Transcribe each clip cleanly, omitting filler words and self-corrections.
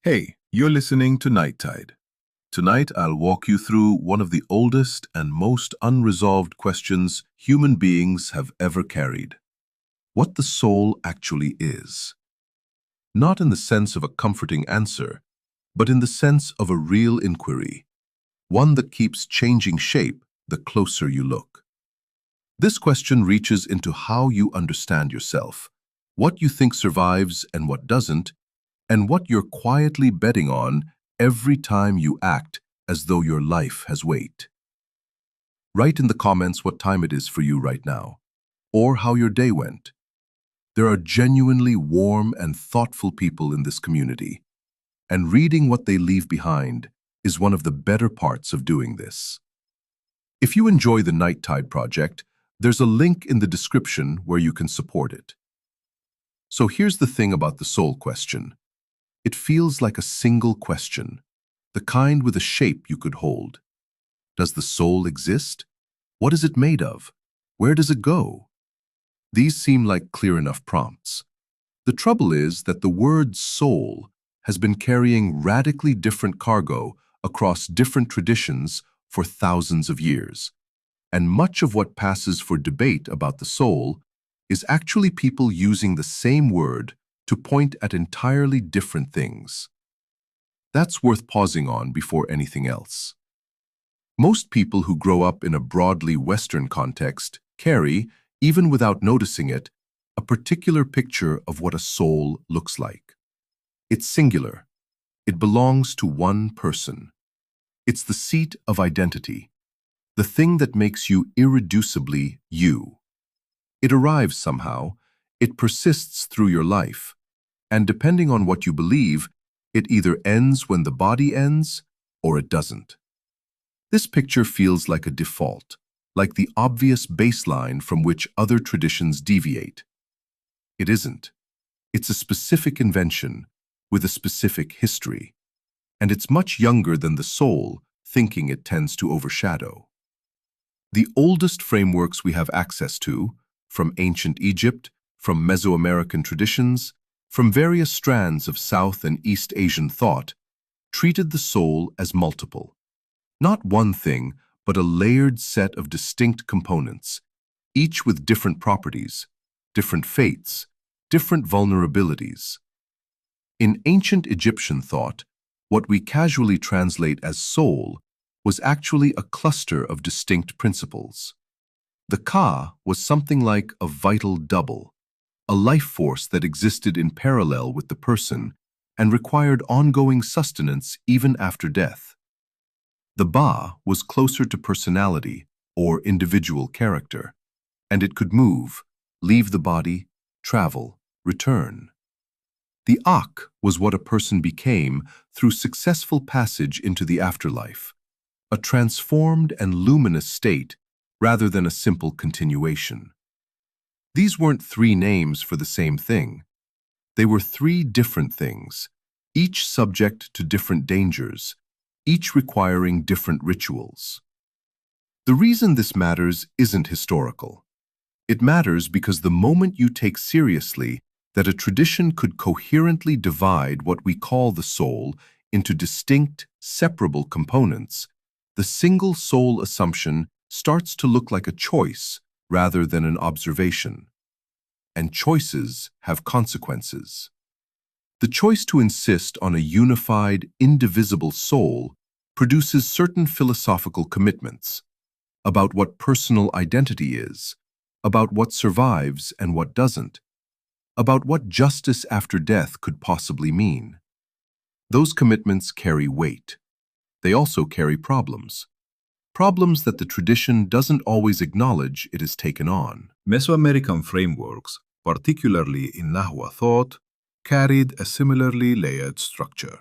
Hey, you're listening to Night Tide. Tonight, I'll walk you through one of the oldest and most unresolved questions human beings have ever carried: what the soul actually is. Not in the sense of a comforting answer, but in the sense of a real inquiry, one that keeps changing shape the closer you look. This question reaches into how you understand yourself, what you think survives and what doesn't, and what you're quietly betting on every time you act as though your life has weight. Write in the comments what time it is for you right now, or how your day went. There are genuinely warm and thoughtful people in this community, and reading what they leave behind is one of the better parts of doing this. If you enjoy the Night Tide Project, there's a link in the description where you can support it. So here's the thing about the soul question. It feels like a single question, the kind with a shape you could hold. Does the soul exist? What is it made of? Where does it go? These seem like clear enough prompts. The trouble is that the word soul has been carrying radically different cargo across different traditions for thousands of years, and much of what passes for debate about the soul is actually people using the same word to point at entirely different things. That's worth pausing on before anything else. Most people who grow up in a broadly Western context carry, even without noticing it, a particular picture of what a soul looks like. It's singular. It belongs to one person. It's the seat of identity, the thing that makes you irreducibly you. It arrives somehow, it persists through your life, and depending on what you believe, it either ends when the body ends or it doesn't. This picture feels like a default, like the obvious baseline from which other traditions deviate. It isn't. It's a specific invention with a specific history, and it's much younger than the soul thinking it tends to overshadow. The oldest frameworks we have access to, from ancient Egypt, from Mesoamerican traditions, from various strands of South and East Asian thought, treated the soul as multiple. Not one thing, but a layered set of distinct components, each with different properties, different fates, different vulnerabilities. In ancient Egyptian thought, what we casually translate as soul was actually a cluster of distinct principles. The Ka was something like a vital double, a life force that existed in parallel with the person and required ongoing sustenance even after death. The Ba was closer to personality or individual character, and it could move, leave the body, travel, return. The Ak was what a person became through successful passage into the afterlife, a transformed and luminous state rather than a simple continuation. These weren't three names for the same thing. They were three different things, each subject to different dangers, each requiring different rituals. The reason this matters isn't historical. It matters because the moment you take seriously that a tradition could coherently divide what we call the soul into distinct, separable components, the single soul assumption starts to look like a choice rather than an observation. And choices have consequences. The choice to insist on a unified, indivisible soul produces certain philosophical commitments about what personal identity is, about what survives and what doesn't, about what justice after death could possibly mean. Those commitments carry weight. They also carry problems. Problems that the tradition doesn't always acknowledge it has taken on. Mesoamerican frameworks, particularly in Nahua thought, carried a similarly layered structure.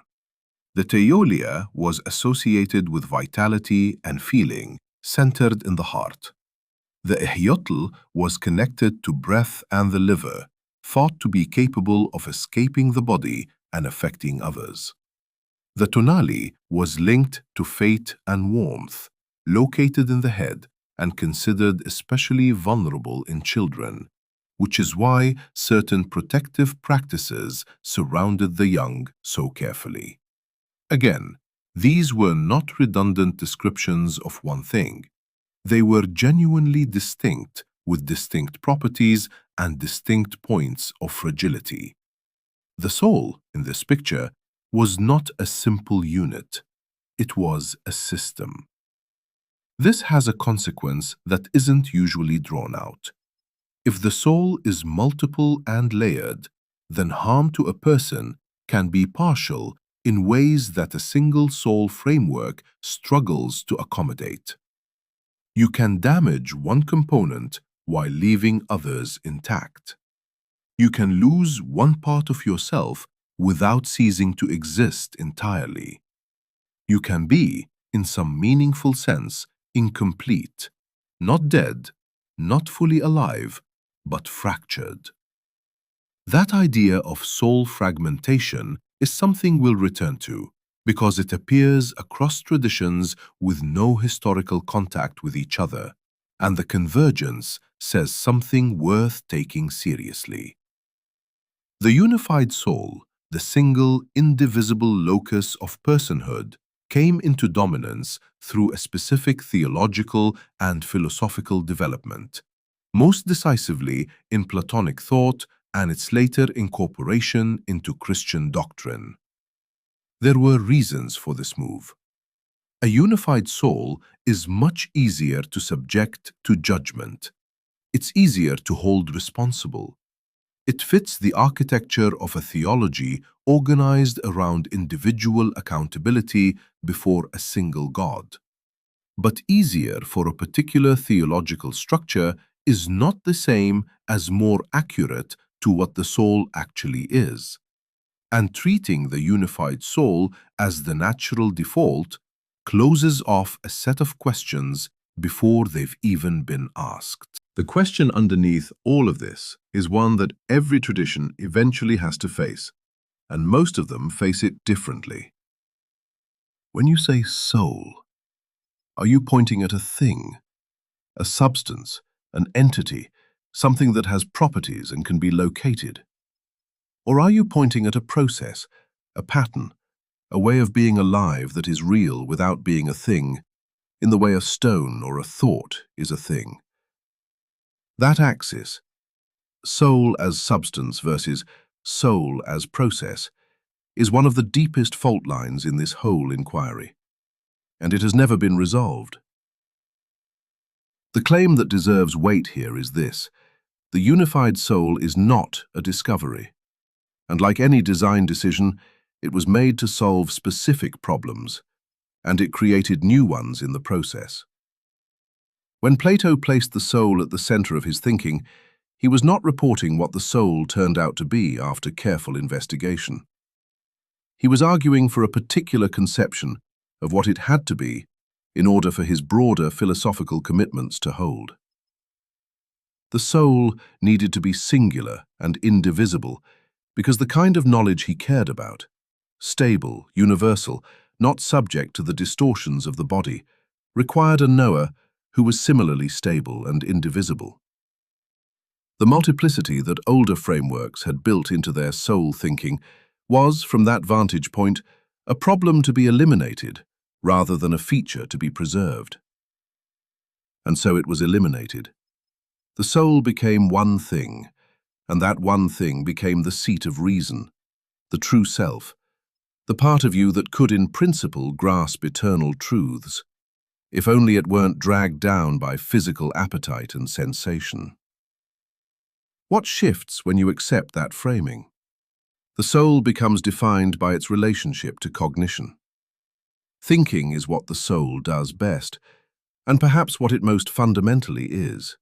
The Teolia was associated with vitality and feeling, centered in the heart. The Ehyotl was connected to breath and the liver, thought to be capable of escaping the body and affecting others. The Tonali was linked to fate and warmth, located in the head and considered especially vulnerable in children, which is why certain protective practices surrounded the young so carefully. Again, these were not redundant descriptions of one thing. They were genuinely distinct, with distinct properties and distinct points of fragility. The soul, in this picture, was not a simple unit. It was a system. This has a consequence that isn't usually drawn out. If the soul is multiple and layered, then harm to a person can be partial in ways that a single soul framework struggles to accommodate. You can damage one component while leaving others intact. You can lose one part of yourself without ceasing to exist entirely. You can be, in some meaningful sense, incomplete, not dead, not fully alive, but fractured. That idea of soul fragmentation is something we'll return to, because it appears across traditions with no historical contact with each other, and the convergence says something worth taking seriously. The unified soul, the single, indivisible locus of personhood, came into dominance through a specific theological and philosophical development, most decisively in Platonic thought and its later incorporation into Christian doctrine. There were reasons for this move. A unified soul is much easier to subject to judgment. It's easier to hold responsible. It fits the architecture of a theology organized around individual accountability before a single God. But easier for a particular theological structure is not the same as more accurate to what the soul actually is. And treating the unified soul as the natural default closes off a set of questions before they've even been asked. The question underneath all of this is one that every tradition eventually has to face, and most of them face it differently. When you say soul, are you pointing at a thing, a substance, an entity, something that has properties and can be located? Or are you pointing at a process, a pattern, a way of being alive that is real without being a thing, in the way a stone or a thought is a thing? That axis, soul as substance versus soul as process, is one of the deepest fault lines in this whole inquiry, and it has never been resolved. The claim that deserves weight here is this: the unified soul is not a discovery, and like any design decision, it was made to solve specific problems, and it created new ones in the process. When Plato placed the soul at the center of his thinking, he was not reporting what the soul turned out to be after careful investigation. He was arguing for a particular conception of what it had to be in order for his broader philosophical commitments to hold. The soul needed to be singular and indivisible because the kind of knowledge he cared about, stable, universal, not subject to the distortions of the body, required a knower who was similarly stable and indivisible. The multiplicity that older frameworks had built into their soul thinking was, from that vantage point, a problem to be eliminated rather than a feature to be preserved. And so it was eliminated. The soul became one thing, and that one thing became the seat of reason, the true self, the part of you that could in principle grasp eternal truths, if only it weren't dragged down by physical appetite and sensation. What shifts when you accept that framing? The soul becomes defined by its relationship to cognition. Thinking is what the soul does best, and perhaps what it most fundamentally is.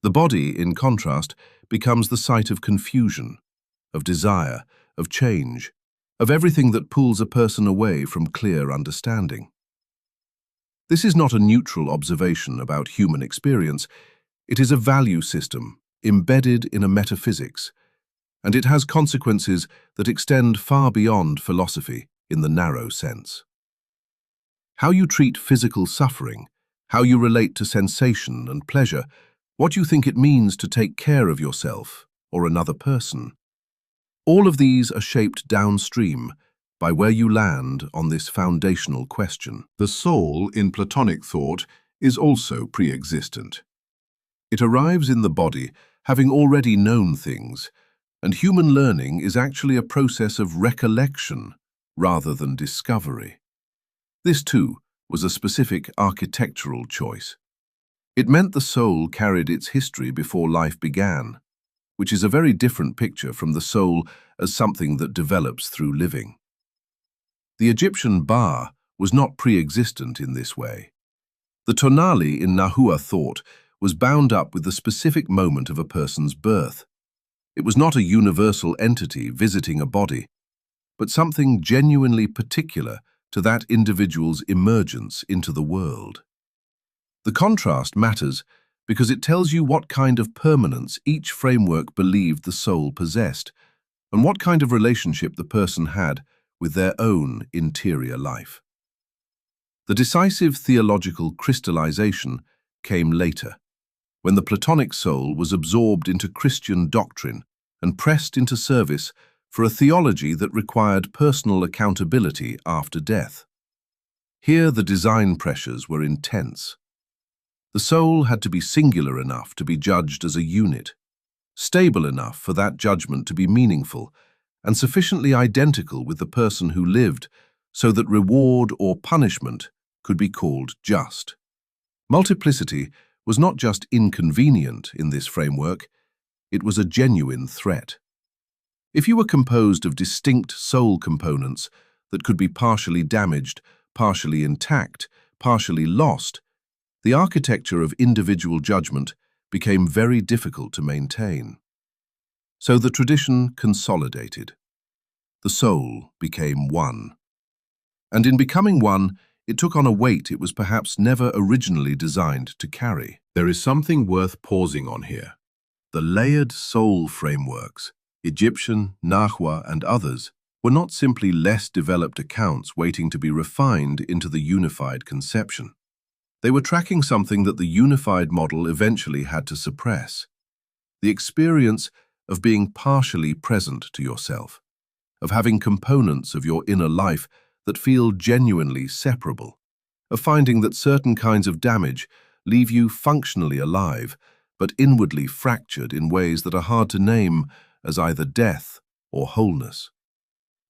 The body, in contrast, becomes the site of confusion, of desire, of change, of everything that pulls a person away from clear understanding. This is not a neutral observation about human experience. It is a value system embedded in a metaphysics, and it has consequences that extend far beyond philosophy in the narrow sense. How you treat physical suffering, how you relate to sensation and pleasure, What do you think it means to take care of yourself or another person? All of these are shaped downstream by where you land on this foundational question. The soul in Platonic thought is also pre-existent. It arrives in the body having already known things, and human learning is actually a process of recollection rather than discovery. This, too, was a specific architectural choice. It meant the soul carried its history before life began, which is a very different picture from the soul as something that develops through living. The Egyptian Ba was not pre-existent in this way. The tonali in Nahua thought was bound up with the specific moment of a person's birth. It was not a universal entity visiting a body, but something genuinely particular to that individual's emergence into the world. The contrast matters because it tells you what kind of permanence each framework believed the soul possessed, and what kind of relationship the person had with their own interior life. The decisive theological crystallization came later, when the Platonic soul was absorbed into Christian doctrine and pressed into service for a theology that required personal accountability after death. Here the design pressures were intense. The soul had to be singular enough to be judged as a unit, stable enough for that judgment to be meaningful, and sufficiently identical with the person who lived so that reward or punishment could be called just. Multiplicity was not just inconvenient in this framework, it was a genuine threat. If you were composed of distinct soul components that could be partially damaged, partially intact, partially lost, the architecture of individual judgment became very difficult to maintain. So the tradition consolidated. The soul became one. And in becoming one, it took on a weight it was perhaps never originally designed to carry. There is something worth pausing on here. The layered soul frameworks, Egyptian, Nahua, and others, were not simply less developed accounts waiting to be refined into the unified conception. They were tracking something that the unified model eventually had to suppress: the experience of being partially present to yourself, of having components of your inner life that feel genuinely separable, of finding that certain kinds of damage leave you functionally alive, but inwardly fractured in ways that are hard to name as either death or wholeness.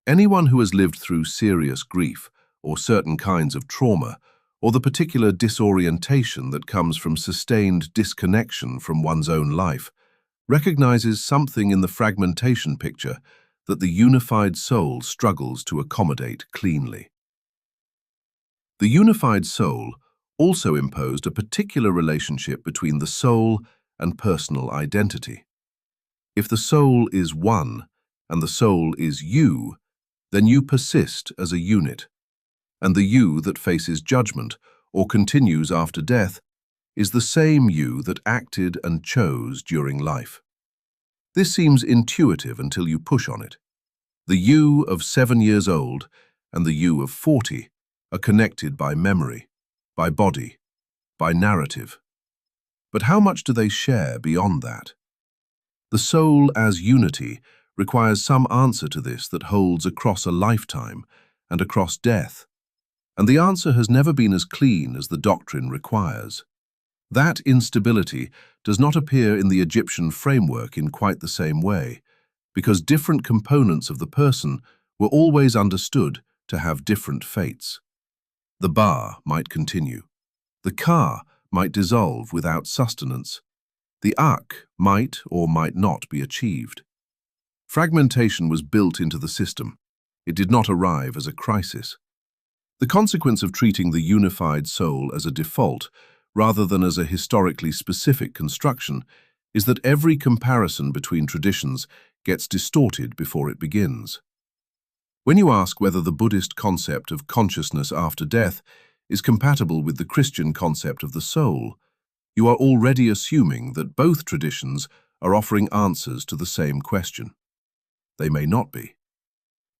Anyone who has lived through serious grief or certain kinds of trauma, or the particular disorientation that comes from sustained disconnection from one's own life, recognizes something in the fragmentation picture that the unified soul struggles to accommodate cleanly. The unified soul also imposed a particular relationship between the soul and personal identity. If the soul is one and the soul is you, then you persist as a unit, and the you that faces judgment or continues after death is the same you that acted and chose during life. This seems intuitive until you push on it. The you of 7 years old and the you of 40 are connected by memory, by body, by narrative. But how much do they share beyond that? The soul as unity requires some answer to this that holds across a lifetime and across death, and the answer has never been as clean as the doctrine requires. That instability does not appear in the Egyptian framework in quite the same way, because different components of the person were always understood to have different fates. The Ba might continue. The Ka might dissolve without sustenance. The Ak might or might not be achieved. Fragmentation was built into the system. It did not arrive as a crisis. The consequence of treating the unified soul as a default, rather than as a historically specific construction, is that every comparison between traditions gets distorted before it begins. When you ask whether the Buddhist concept of consciousness after death is compatible with the Christian concept of the soul, you are already assuming that both traditions are offering answers to the same question. They may not be.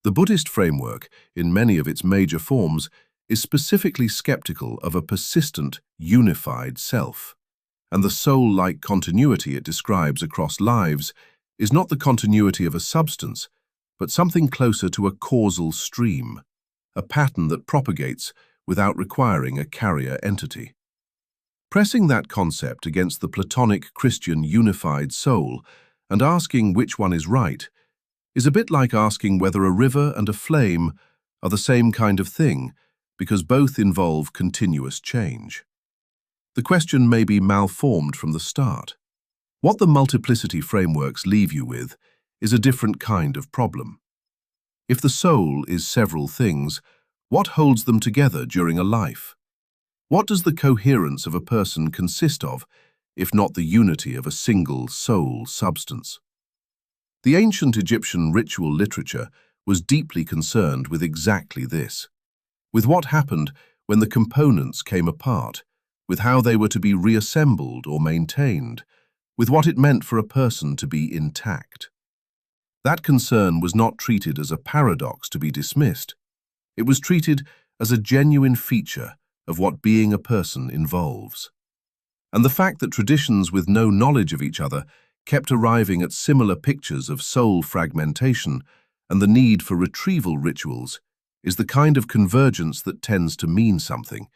The Buddhist framework, in many of its major forms, is specifically skeptical of a persistent, unified self, and the soul-like continuity it describes across lives is not the continuity of a substance, but something closer to a causal stream, a pattern that propagates without requiring a carrier entity. Pressing that concept against the Platonic Christian unified soul and asking which one is right is a bit like asking whether a river and a flame are the same kind of thing, because both involve continuous change. The question may be malformed from the start. What the multiplicity frameworks leave you with is a different kind of problem. If the soul is several things, what holds them together during a life? What does the coherence of a person consist of, if not the unity of a single soul substance? The ancient Egyptian ritual literature was deeply concerned with exactly this, with what happened when the components came apart, with how they were to be reassembled or maintained, with what it meant for a person to be intact. That concern was not treated as a paradox to be dismissed. It was treated as a genuine feature of what being a person involves. And the fact that traditions with no knowledge of each other kept arriving at similar pictures of soul fragmentation and the need for retrieval rituals is the kind of convergence that tends to mean something,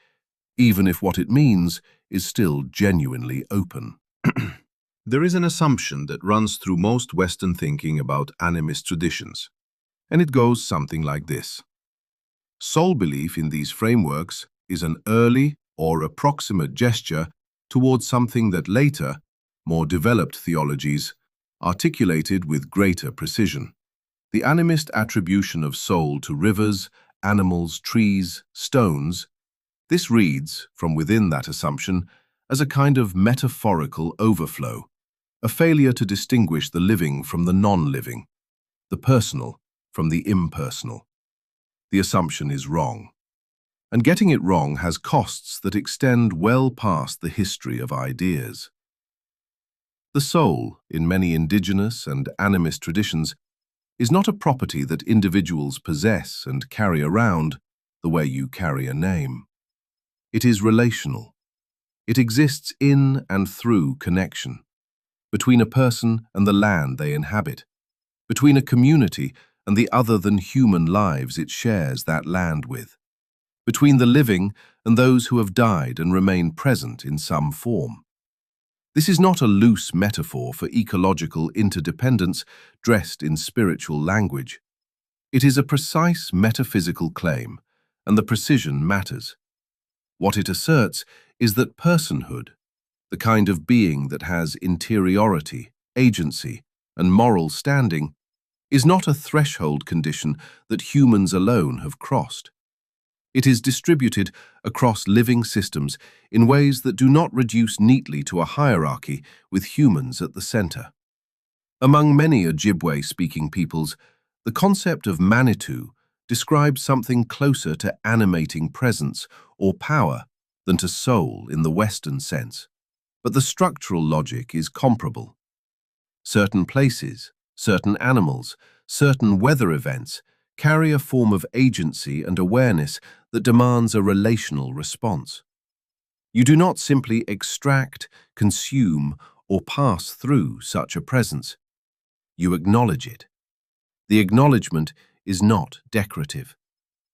even if what it means is still genuinely open. There is an assumption that runs through most Western thinking about animist traditions, and it goes something like this. Soul belief in these frameworks is an early or approximate gesture towards something that later, more developed theologies articulated with greater precision. The animist attribution of soul to rivers, animals, trees, stones, this reads, from within that assumption, as a kind of metaphorical overflow, a failure to distinguish the living from the non-living, the personal from the impersonal. The assumption is wrong. And getting it wrong has costs that extend well past the history of ideas. The soul, in many indigenous and animist traditions, is not a property that individuals possess and carry around the way you carry a name. It is relational. It exists in and through connection, between a person and the land they inhabit, between a community and the other-than-human lives it shares that land with, between the living and those who have died and remain present in some form. This is not a loose metaphor for ecological interdependence dressed in spiritual language. It is a precise metaphysical claim, and the precision matters. What it asserts is that personhood, the kind of being that has interiority, agency, and moral standing, is not a threshold condition that humans alone have crossed. It is distributed across living systems in ways that do not reduce neatly to a hierarchy with humans at the center. Among many Ojibwe-speaking peoples, the concept of Manitou describes something closer to animating presence or power than to soul in the Western sense, but the structural logic is comparable. Certain places, certain animals, certain weather events carry a form of agency and awareness that demands a relational response. You do not simply extract, consume, or pass through such a presence. You acknowledge it. The acknowledgement is not decorative.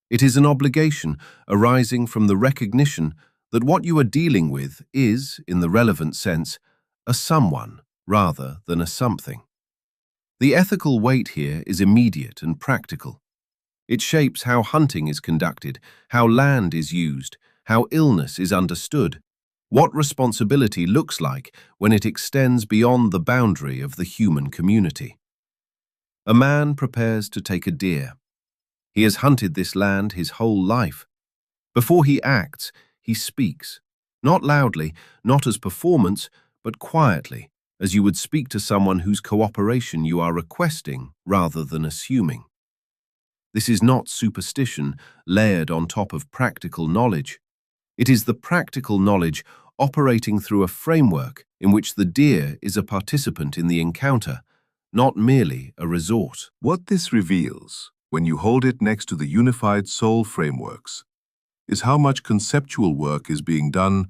It is an obligation arising from the recognition that what you are dealing with is, in the relevant sense, a someone rather than a something. The ethical weight here is immediate and practical. It shapes how hunting is conducted, how land is used, how illness is understood, what responsibility looks like when it extends beyond the boundary of the human community. A man prepares to take a deer. He has hunted this land his whole life. Before he acts, he speaks, not loudly, not as performance, but quietly, as you would speak to someone whose cooperation you are requesting rather than assuming. This is not superstition layered on top of practical knowledge. It is the practical knowledge operating through a framework in which the deer is a participant in the encounter, not merely a resort. What this reveals, when you hold it next to the unified soul frameworks, is how much conceptual work is being done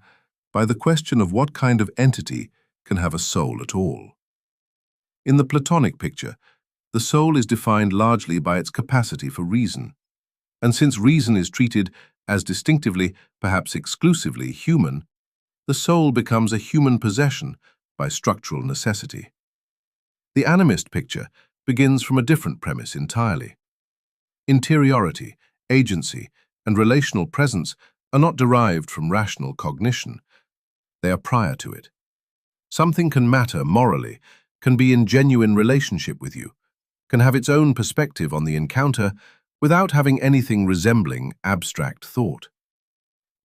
by the question of what kind of entity can have a soul at all. In the Platonic picture, the soul is defined largely by its capacity for reason. And since reason is treated as distinctively, perhaps exclusively, human, the soul becomes a human possession by structural necessity. The animist picture begins from a different premise entirely. Interiority, agency, and relational presence are not derived from rational cognition. They are prior to it. Something can matter morally, can be in genuine relationship with you, can have its own perspective on the encounter without having anything resembling abstract thought.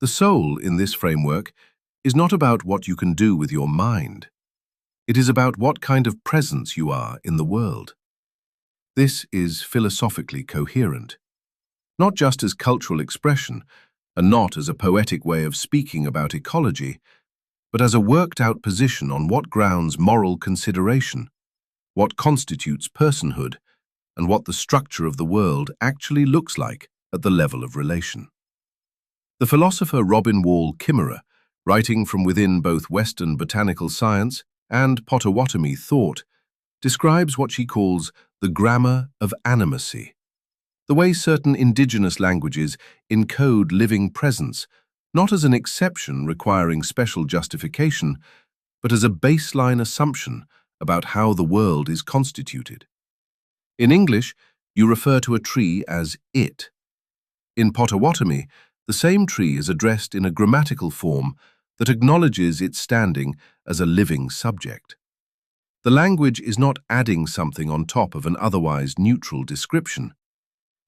The soul, in this framework, is not about what you can do with your mind. It is about what kind of presence you are in the world. This is philosophically coherent, not just as cultural expression, and not as a poetic way of speaking about ecology, but as a worked-out position on what grounds moral consideration, what constitutes personhood, and what the structure of the world actually looks like at the level of relation. The philosopher Robin Wall Kimmerer, writing from within both Western botanical science and Potawatomi thought, describes what she calls the grammar of animacy, the way certain indigenous languages encode living presence, not as an exception requiring special justification, but as a baseline assumption about how the world is constituted. In English, you refer to a tree as it. In Potawatomi, the same tree is addressed in a grammatical form that acknowledges its standing as a living subject. The language is not adding something on top of an otherwise neutral description.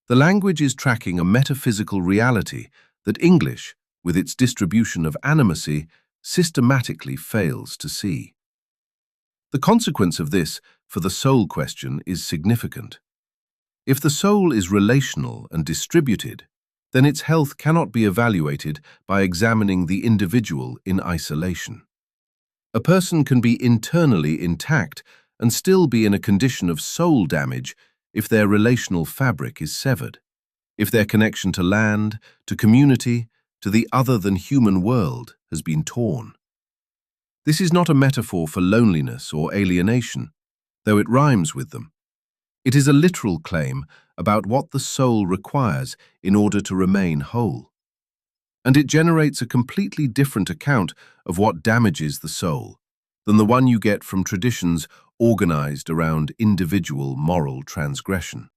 The language is tracking a metaphysical reality that English, with its distribution of animacy, systematically fails to see. The consequence of this for the soul question is significant. If the soul is relational and distributed, then its health cannot be evaluated by examining the individual in isolation. A person can be internally intact and still be in a condition of soul damage if their relational fabric is severed, if their connection to land, to community, to the other-than-human world has been torn. This is not a metaphor for loneliness or alienation, though it rhymes with them. It is a literal claim about what the soul requires in order to remain whole. And it generates a completely different account of what damages the soul than the one you get from traditions organized around individual moral transgression.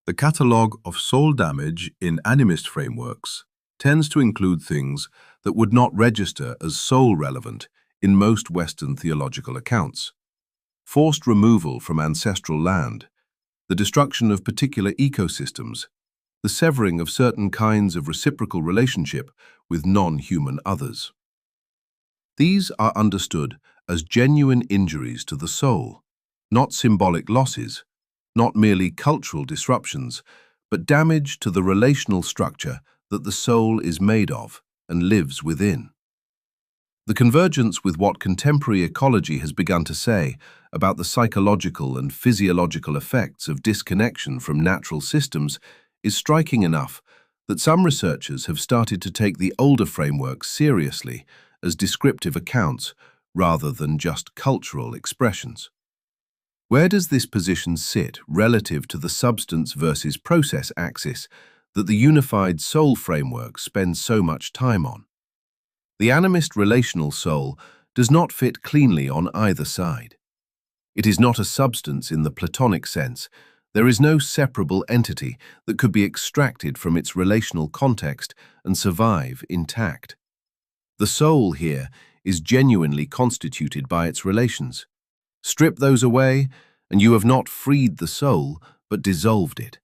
The catalogue of soul damage in animist frameworks tends to include things that would not register as soul-relevant in most Western theological accounts. Forced removal from ancestral land, the destruction of particular ecosystems, the severing of certain kinds of reciprocal relationship with non-human others. These are understood as genuine injuries to the soul, not symbolic losses, not merely cultural disruptions, but damage to the relational structure that the soul is made of and lives within. The convergence with what contemporary ecology has begun to say about the psychological and physiological effects of disconnection from natural systems is striking enough that some researchers have started to take the older frameworks seriously as descriptive accounts rather than just cultural expressions. Where does this position sit relative to the substance versus process axis that the unified soul framework spends so much time on? The animist relational soul does not fit cleanly on either side. It is not a substance in the Platonic sense. There is no separable entity that could be extracted from its relational context and survive intact. The soul here is genuinely constituted by its relations. Strip those away, and you have not freed the soul, but dissolved it.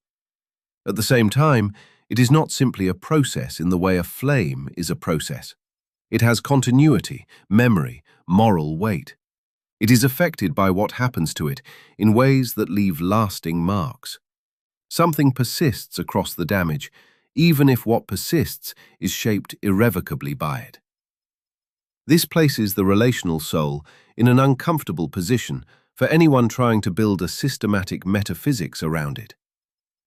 At the same time, it is not simply a process in the way a flame is a process. It has continuity, memory, moral weight. It is affected by what happens to it in ways that leave lasting marks. Something persists across the damage, even if what persists is shaped irrevocably by it. This places the relational soul in an uncomfortable position for anyone trying to build a systematic metaphysics around it.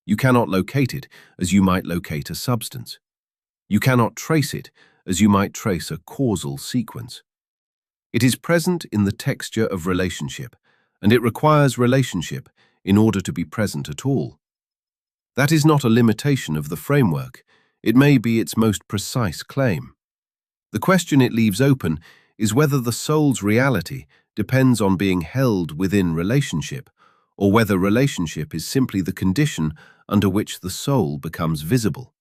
You cannot locate it as you might locate a substance. You cannot trace it as you might trace a causal sequence. It is present in the texture of relationship, and it requires relationship in order to be present at all. That is not a limitation of the framework. It may be its most precise claim. The question it leaves open is whether the soul's reality depends on being held within relationship, or whether relationship is simply the condition under which the soul becomes visible.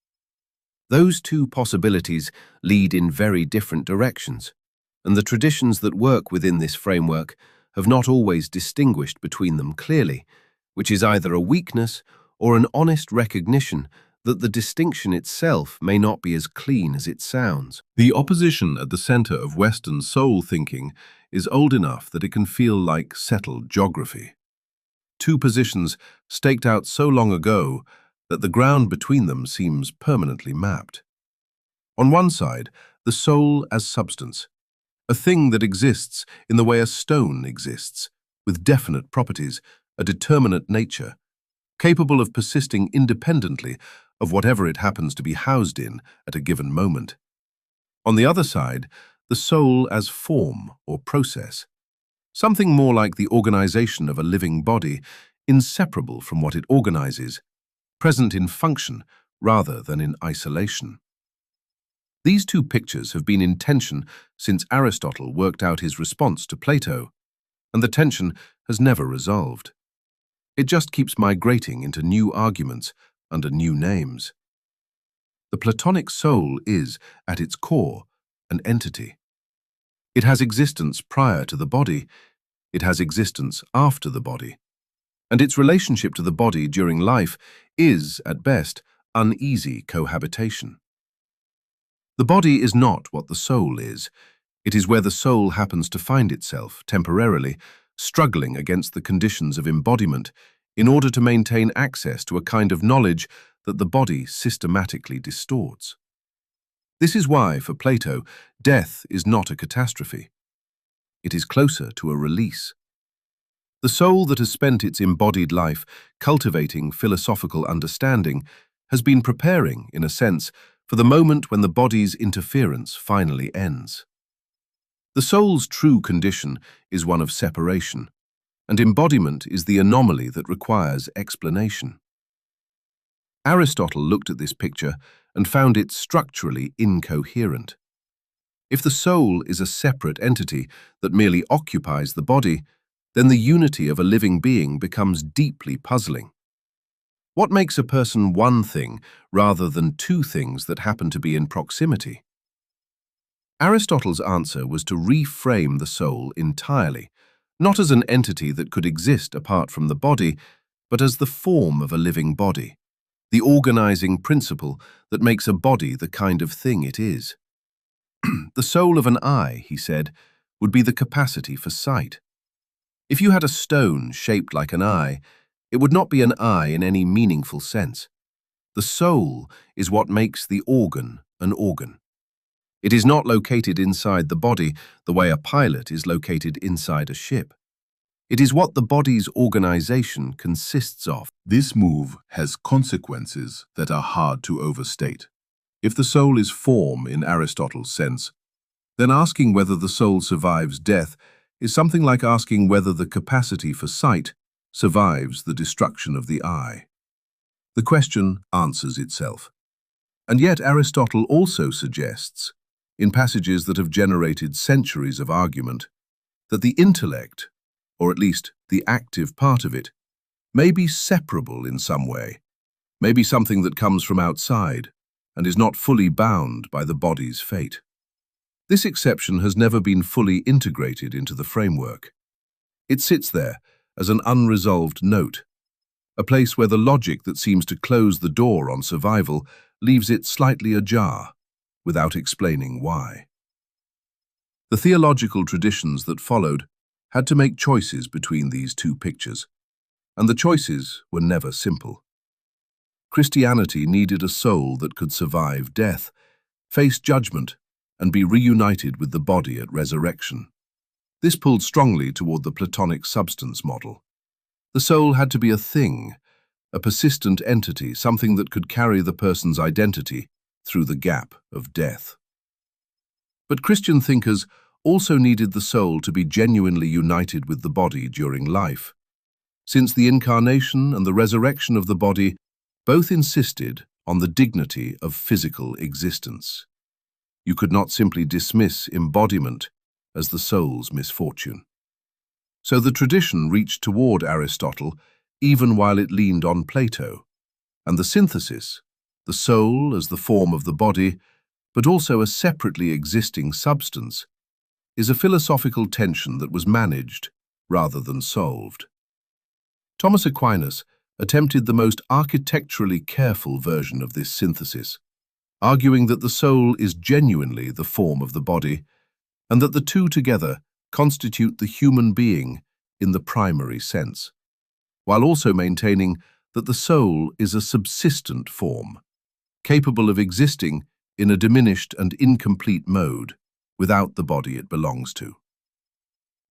Those two possibilities lead in very different directions, and the traditions that work within this framework have not always distinguished between them clearly, which is either a weakness or an honest recognition that the distinction itself may not be as clean as it sounds. The opposition at the center of Western soul thinking is old enough that it can feel like settled geography. Two positions staked out so long ago that the ground between them seems permanently mapped. On one side, the soul as substance, a thing that exists in the way a stone exists, with definite properties, a determinate nature, capable of persisting independently of whatever it happens to be housed in at a given moment. On the other side, the soul as form or process, something more like the organization of a living body, inseparable from what it organizes, present in function rather than in isolation. These two pictures have been in tension since Aristotle worked out his response to Plato, and the tension has never resolved. It just keeps migrating into new arguments under new names. The Platonic soul is, at its core, an entity. It has existence prior to the body, it has existence after the body, and its relationship to the body during life is, at best, uneasy cohabitation. The body is not what the soul is. It is where the soul happens to find itself, temporarily, struggling against the conditions of embodiment in order to maintain access to a kind of knowledge that the body systematically distorts. This is why, for Plato, death is not a catastrophe. It is closer to a release. The soul that has spent its embodied life cultivating philosophical understanding has been preparing, in a sense, for the moment when the body's interference finally ends. The soul's true condition is one of separation, and embodiment is the anomaly that requires explanation. Aristotle looked at this picture and found it structurally incoherent. If the soul is a separate entity that merely occupies the body, then the unity of a living being becomes deeply puzzling. What makes a person one thing rather than two things that happen to be in proximity? Aristotle's answer was to reframe the soul entirely, not as an entity that could exist apart from the body, but as the form of a living body, the organizing principle that makes a body the kind of thing it is. The soul of an eye, he said, would be the capacity for sight. If you had a stone shaped like an eye, it would not be an eye in any meaningful sense. The soul is what makes the organ an organ. It is not located inside the body the way a pilot is located inside a ship. It is what the body's organization consists of. This move has consequences that are hard to overstate. If the soul is form in Aristotle's sense, then asking whether the soul survives death is something like asking whether the capacity for sight survives the destruction of the eye. The question answers itself. And yet Aristotle also suggests, in passages that have generated centuries of argument, that the intellect, or at least the active part of it, may be separable in some way, may be something that comes from outside and is not fully bound by the body's fate. This exception has never been fully integrated into the framework. It sits there as an unresolved note, a place where the logic that seems to close the door on survival leaves it slightly ajar, without explaining why. The theological traditions that followed had to make choices between these two pictures, and the choices were never simple. Christianity needed a soul that could survive death, face judgment, and be reunited with the body at resurrection. This pulled strongly toward the Platonic substance model. The soul had to be a thing, a persistent entity, something that could carry the person's identity through the gap of death. But Christian thinkers also needed the soul to be genuinely united with the body during life, since the incarnation and the resurrection of the body both insisted on the dignity of physical existence. You could not simply dismiss embodiment as the soul's misfortune. So the tradition reached toward Aristotle even while it leaned on Plato, and the synthesis, the soul as the form of the body, but also a separately existing substance, is a philosophical tension that was managed rather than solved. Thomas Aquinas attempted the most architecturally careful version of this synthesis, arguing that the soul is genuinely the form of the body, and that the two together constitute the human being in the primary sense, while also maintaining that the soul is a subsistent form, capable of existing in a diminished and incomplete mode without the body it belongs to.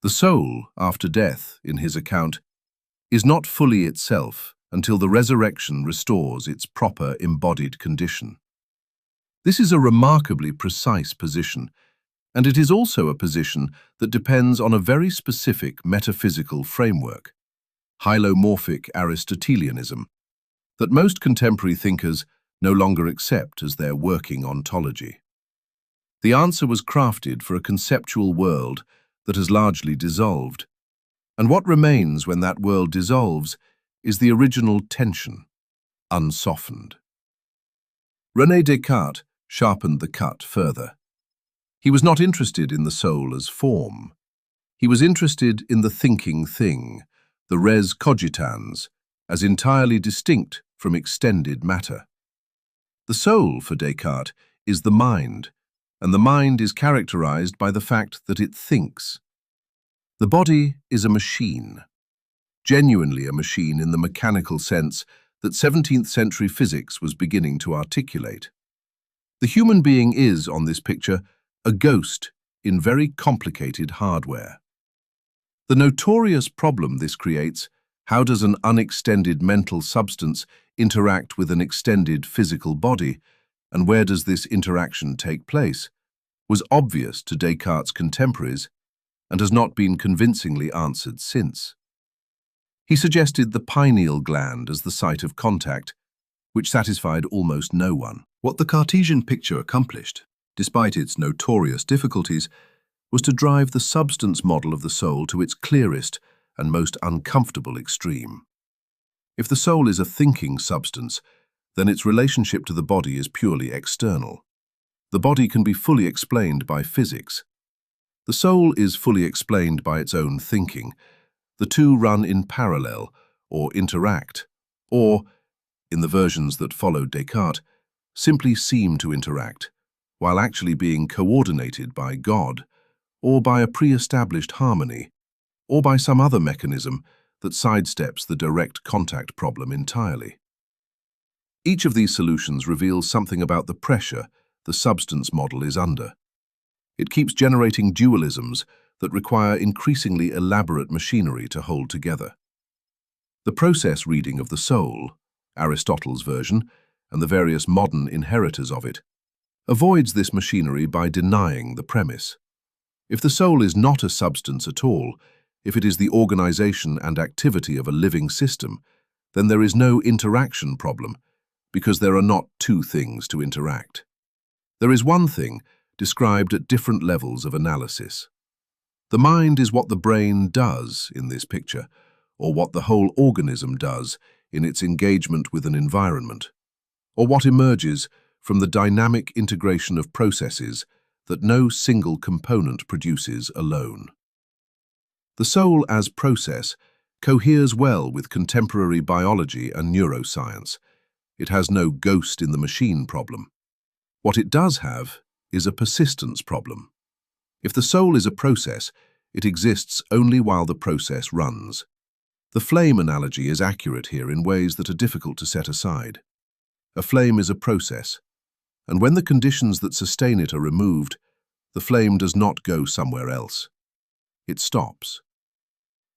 The soul, after death, in his account, is not fully itself until the resurrection restores its proper embodied condition. This is a remarkably precise position, and it is also a position that depends on a very specific metaphysical framework, hylomorphic Aristotelianism, that most contemporary thinkers no longer accept as their working ontology. The answer was crafted for a conceptual world that has largely dissolved, and what remains when that world dissolves is the original tension, unsoftened. René Descartes sharpened the cut further. He was not interested in the soul as form. He was interested in the thinking thing, the res cogitans, as entirely distinct from extended matter. The soul, for Descartes, is the mind, and the mind is characterized by the fact that it thinks. The body is a machine, genuinely a machine in the mechanical sense that 17th century physics was beginning to articulate. The human being is, on this picture, a ghost in very complicated hardware. The notorious problem this creates, how does an unextended mental substance interact with an extended physical body, and where does this interaction take place, was obvious to Descartes' contemporaries and has not been convincingly answered since. He suggested the pineal gland as the site of contact, which satisfied almost no one. What the Cartesian picture accomplished, despite its notorious difficulties, was to drive the substance model of the soul to its clearest and most uncomfortable extreme. If the soul is a thinking substance, then its relationship to the body is purely external. The body can be fully explained by physics. The soul is fully explained by its own thinking. The two run in parallel, or interact, or, in the versions that followed Descartes, simply seem to interact, while actually being coordinated by God, or by a pre-established harmony, or by some other mechanism that sidesteps the direct contact problem entirely. Each of these solutions reveals something about the pressure the substance model is under. It keeps generating dualisms that require increasingly elaborate machinery to hold together. The process reading of the soul, Aristotle's version, and the various modern inheritors of it, avoids this machinery by denying the premise. If the soul is not a substance at all, if it is the organization and activity of a living system, then there is no interaction problem, because there are not two things to interact. There is one thing described at different levels of analysis. The mind is what the brain does in this picture, or what the whole organism does in its engagement with an environment, or what emerges from the dynamic integration of processes that no single component produces alone. The soul as process coheres well with contemporary biology and neuroscience. It has no ghost in the machine problem. What it does have is a persistence problem. If the soul is a process, it exists only while the process runs. The flame analogy is accurate here in ways that are difficult to set aside. A flame is a process, and when the conditions that sustain it are removed, the flame does not go somewhere else. It stops.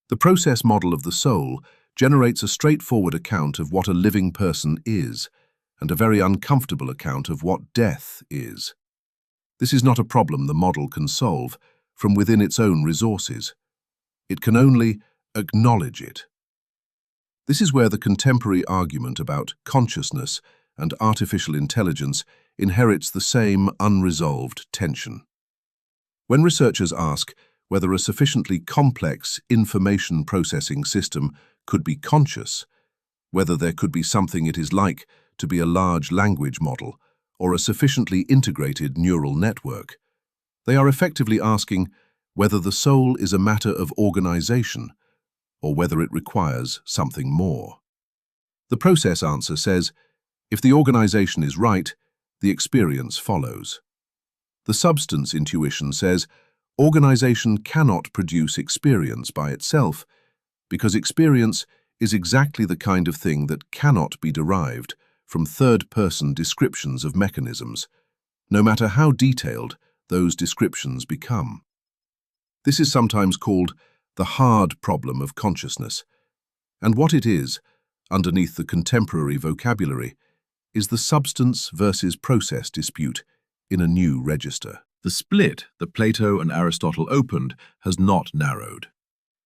The process model of the soul generates a straightforward account of what a living person is, and a very uncomfortable account of what death is. This is not a problem the model can solve from within its own resources. It can only acknowledge it. This is where the contemporary argument about consciousness and artificial intelligence inherits the same unresolved tension. When researchers ask whether a sufficiently complex information processing system could be conscious, whether there could be something it is like to be a large language model or a sufficiently integrated neural network, they are effectively asking whether the soul is a matter of organization or whether it requires something more. The process answer says, if the organization is right, the experience follows. The substance intuition says, organization cannot produce experience by itself, because experience is exactly the kind of thing that cannot be derived from third-person descriptions of mechanisms, no matter how detailed those descriptions become. This is sometimes called the hard problem of consciousness, and what it is, underneath the contemporary vocabulary, is the substance versus process dispute in a new register. The split that Plato and Aristotle opened has not narrowed.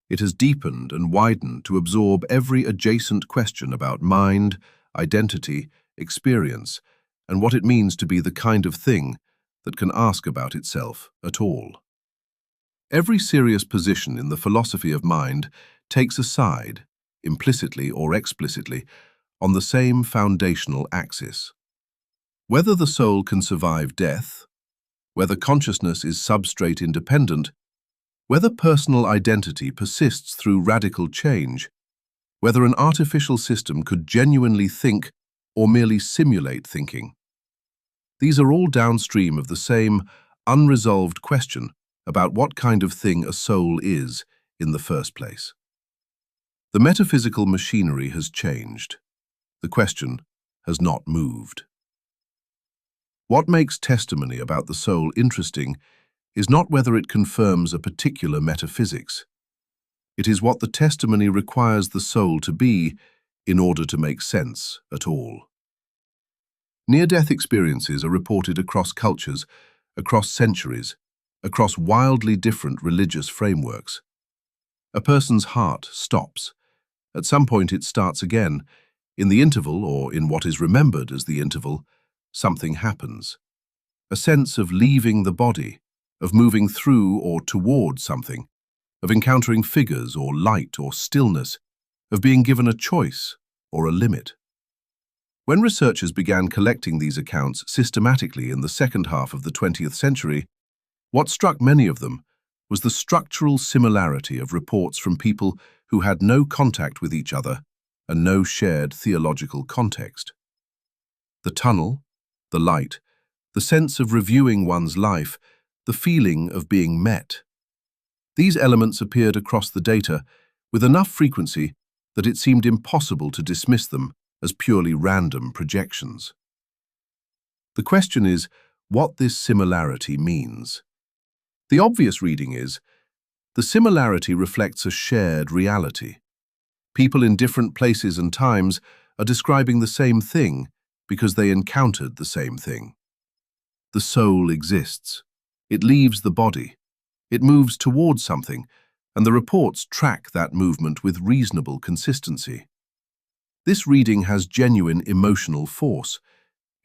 It has deepened and widened to absorb every adjacent question about mind, identity, experience, and what it means to be the kind of thing that can ask about itself at all. Every serious position in the philosophy of mind takes a side, implicitly or explicitly, on the same foundational axis. Whether the soul can survive death, whether consciousness is substrate independent, whether personal identity persists through radical change, whether an artificial system could genuinely think or merely simulate thinking. These are all downstream of the same unresolved question about what kind of thing a soul is in the first place. The metaphysical machinery has changed. The question has not moved. What makes testimony about the soul interesting is not whether it confirms a particular metaphysics. It is what the testimony requires the soul to be in order to make sense at all. Near-death experiences are reported across cultures, across centuries, across wildly different religious frameworks. A person's heart stops. At some point it starts again. In the interval, or in what is remembered as the interval, something happens. A sense of leaving the body, of moving through or toward something, of encountering figures or light or stillness, of being given a choice or a limit. When researchers began collecting these accounts systematically in the second half of the 20th century, what struck many of them was the structural similarity of reports from people who had no contact with each other and no shared theological context. The tunnel, the light, the sense of reviewing one's life, the feeling of being met. These elements appeared across the data with enough frequency that it seemed impossible to dismiss them as purely random projections. The question is what this similarity means. The obvious reading is, the similarity reflects a shared reality. People in different places and times are describing the same thing because they encountered the same thing. The soul exists. It leaves the body. It moves towards something, and the reports track that movement with reasonable consistency. This reading has genuine emotional force.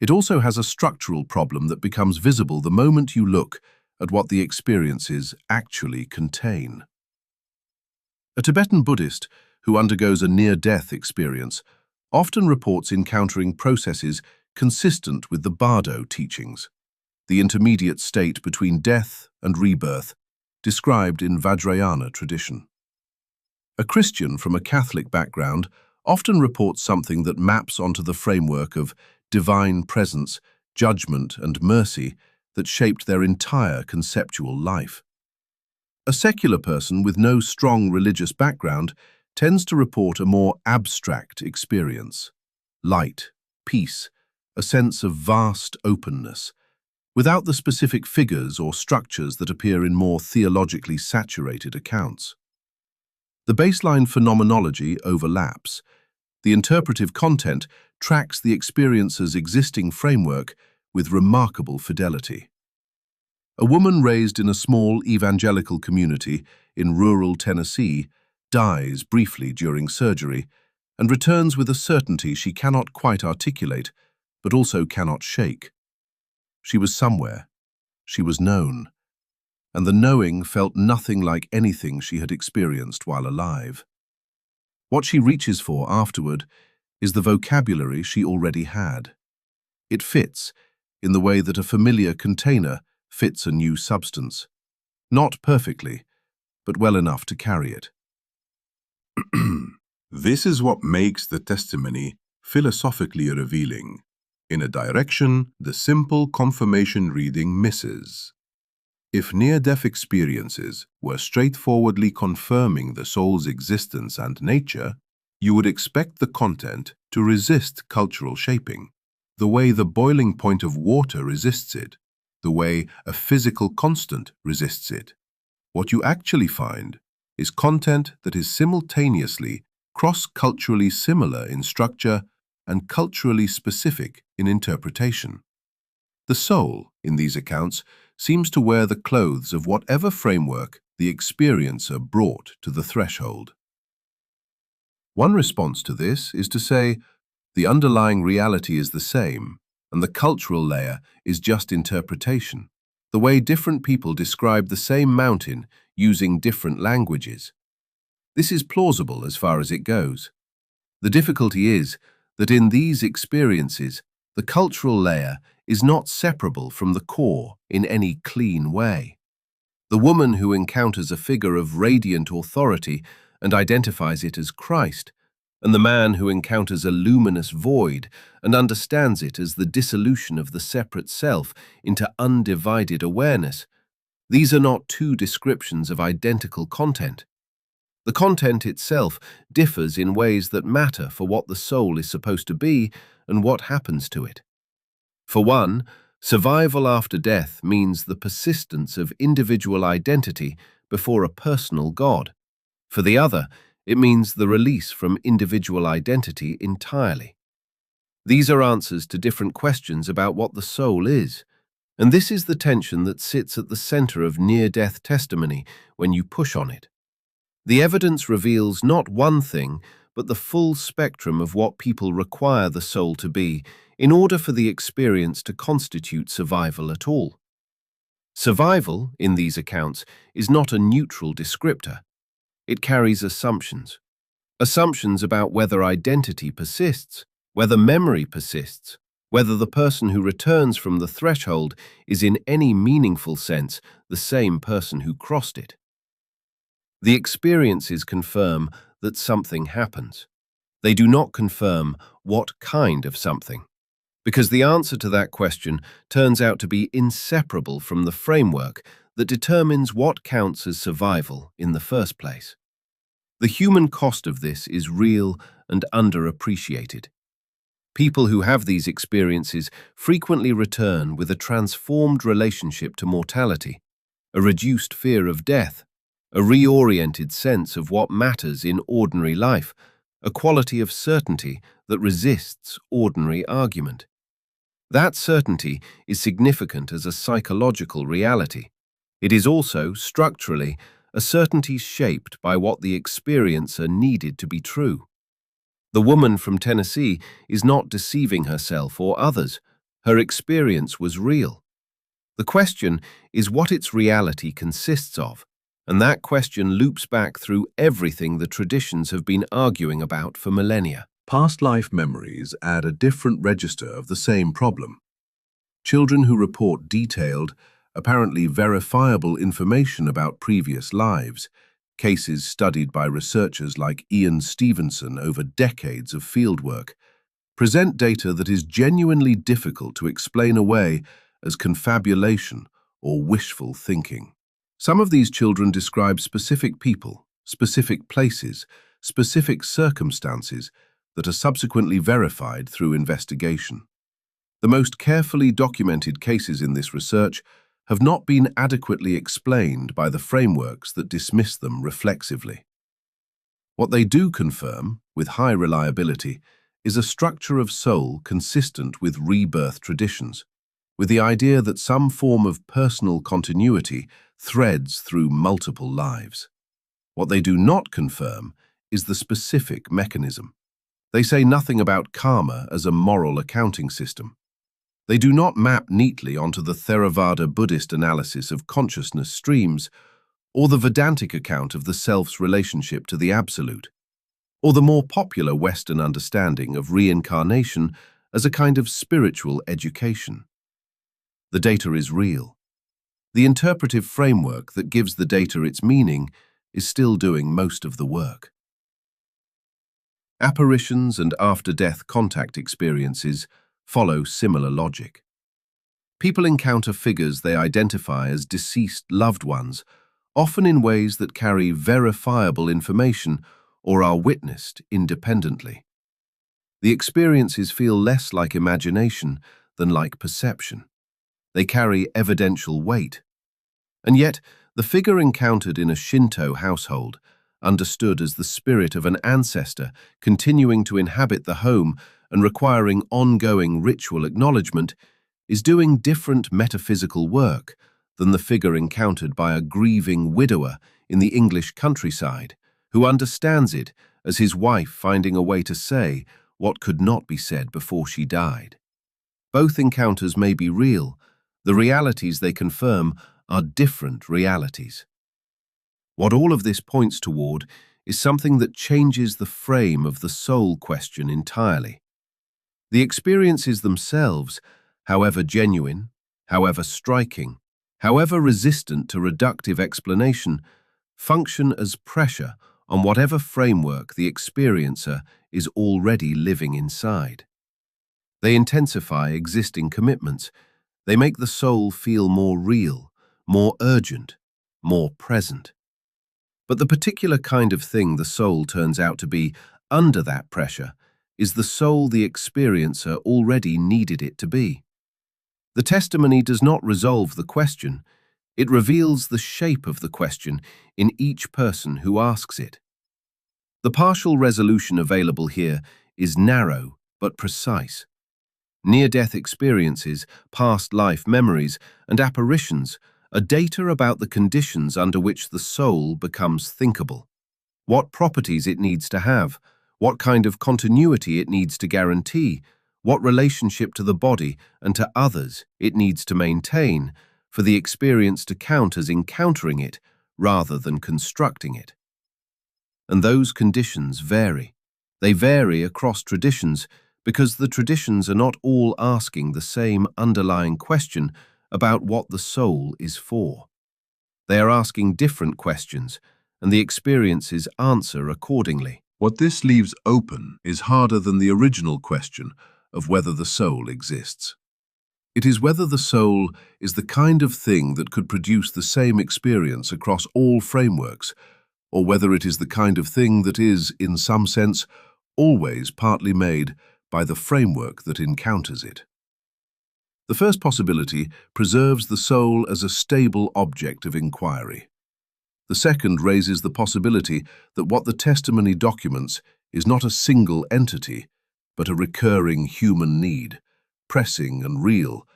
It also has a structural problem that becomes visible the moment you look at what the experiences actually contain. A Tibetan Buddhist who undergoes a near-death experience often reports encountering processes consistent with the Bardo teachings, the intermediate state between death and rebirth, described in Vajrayana tradition. A Christian from a Catholic background often reports something that maps onto the framework of divine presence, judgment, and mercy that shaped their entire conceptual life. A secular person with no strong religious background tends to report a more abstract experience: light, peace, a sense of vast openness, without the specific figures or structures that appear in more theologically saturated accounts. The baseline phenomenology overlaps. The interpretive content tracks the experience's existing framework with remarkable fidelity. A woman raised in a small evangelical community in rural Tennessee dies briefly during surgery and returns with a certainty she cannot quite articulate, but also cannot shake. She was somewhere. She was known. And the knowing felt nothing like anything she had experienced while alive. What she reaches for afterward is the vocabulary she already had. It fits in the way that a familiar container fits a new substance. Not perfectly, but well enough to carry it. This is what makes the testimony philosophically revealing, in a direction the simple confirmation reading misses. If near-death experiences were straightforwardly confirming the soul's existence and nature, you would expect the content to resist cultural shaping, the way the boiling point of water resists it, the way a physical constant resists it. What you actually find is content that is simultaneously cross-culturally similar in structure and culturally specific in interpretation. The soul, in these accounts, seems to wear the clothes of whatever framework the experiencer brought to the threshold. One response to this is to say, the underlying reality is the same, and the cultural layer is just interpretation, the way different people describe the same mountain using different languages. This is plausible as far as it goes. The difficulty is that in these experiences, the cultural layer is not separable from the core in any clean way. The woman who encounters a figure of radiant authority and identifies it as Christ, and the man who encounters a luminous void and understands it as the dissolution of the separate self into undivided awareness, these are not two descriptions of identical content. The content itself differs in ways that matter for what the soul is supposed to be and what happens to it. For one, survival after death means the persistence of individual identity before a personal God. For the other, it means the release from individual identity entirely. These are answers to different questions about what the soul is, and this is the tension that sits at the center of near-death testimony when you push on it. The evidence reveals not one thing, but the full spectrum of what people require the soul to be in order for the experience to constitute survival at all. Survival, in these accounts, is not a neutral descriptor. It carries assumptions. Assumptions about whether identity persists, whether memory persists, whether the person who returns from the threshold is in any meaningful sense the same person who crossed it. The experiences confirm that something happens. They do not confirm what kind of something, because the answer to that question turns out to be inseparable from the framework that determines what counts as survival in the first place. The human cost of this is real and underappreciated. People who have these experiences frequently return with a transformed relationship to mortality, a reduced fear of death, a reoriented sense of what matters in ordinary life, a quality of certainty that resists ordinary argument. That certainty is significant as a psychological reality. It is also, structurally, a certainty shaped by what the experiencer needed to be true. The woman from Tennessee is not deceiving herself or others. Her experience was real. The question is what its reality consists of, and that question loops back through everything the traditions have been arguing about for millennia. Past life memories add a different register of the same problem. Children who report detailed, apparently verifiable information about previous lives, cases studied by researchers like Ian Stevenson over decades of fieldwork, present data that is genuinely difficult to explain away as confabulation or wishful thinking. Some of these children describe specific people, specific places, specific circumstances that are subsequently verified through investigation. The most carefully documented cases in this research have not been adequately explained by the frameworks that dismiss them reflexively. What they do confirm, with high reliability, is a structure of soul consistent with rebirth traditions, with the idea that some form of personal continuity threads through multiple lives. What they do not confirm is the specific mechanism. They say nothing about karma as a moral accounting system. They do not map neatly onto the Theravada Buddhist analysis of consciousness streams, or the Vedantic account of the self's relationship to the absolute, or the more popular Western understanding of reincarnation as a kind of spiritual education. The data is real. The interpretive framework that gives the data its meaning is still doing most of the work. Apparitions and after-death contact experiences follow similar logic. People encounter figures they identify as deceased loved ones, often in ways that carry verifiable information or are witnessed independently. The experiences feel less like imagination than like perception. They carry evidential weight. And yet, the figure encountered in a Shinto household, understood as the spirit of an ancestor continuing to inhabit the home and requiring ongoing ritual acknowledgement, is doing different metaphysical work than the figure encountered by a grieving widower in the English countryside, who understands it as his wife finding a way to say what could not be said before she died. Both encounters may be real. The realities they confirm are different realities. What all of this points toward is something that changes the frame of the soul question entirely. The experiences themselves, however genuine, however striking, however resistant to reductive explanation, function as pressure on whatever framework the experiencer is already living inside. They intensify existing commitments. They make the soul feel more real, more urgent, more present. But the particular kind of thing the soul turns out to be under that pressure is the soul the experiencer already needed it to be. The testimony does not resolve the question. It reveals the shape of the question in each person who asks it. The partial resolution available here is narrow but precise. Near-death experiences, past life memories, and apparitions are data about the conditions under which the soul becomes thinkable, what properties it needs to have, what kind of continuity it needs to guarantee, what relationship to the body and to others it needs to maintain for the experience to count as encountering it rather than constructing it. And those conditions vary. They vary across traditions because the traditions are not all asking the same underlying question about what the soul is for. They are asking different questions, and the experiences answer accordingly. What this leaves open is harder than the original question of whether the soul exists. It is whether the soul is the kind of thing that could produce the same experience across all frameworks, or whether it is the kind of thing that is, in some sense, always partly made by the framework that encounters it. The first possibility preserves the soul as a stable object of inquiry. The second raises the possibility that what the testimony documents is not a single entity, but a recurring human need, pressing and real,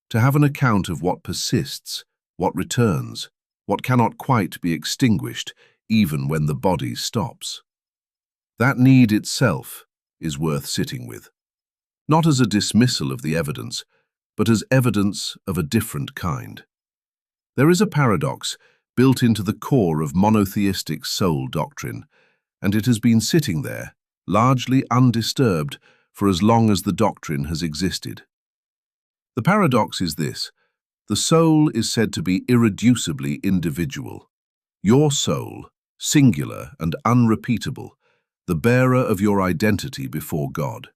to have an account of what persists, what returns, what cannot quite be extinguished even when the body stops. That need itself is worth sitting with, not as a dismissal of the evidence, but as evidence of a different kind. There is a paradox built into the core of monotheistic soul doctrine, and it has been sitting there, largely undisturbed, for as long as the doctrine has existed. The paradox is this: the soul is said to be irreducibly individual. Your soul, singular and unrepeatable, the bearer of your identity before God.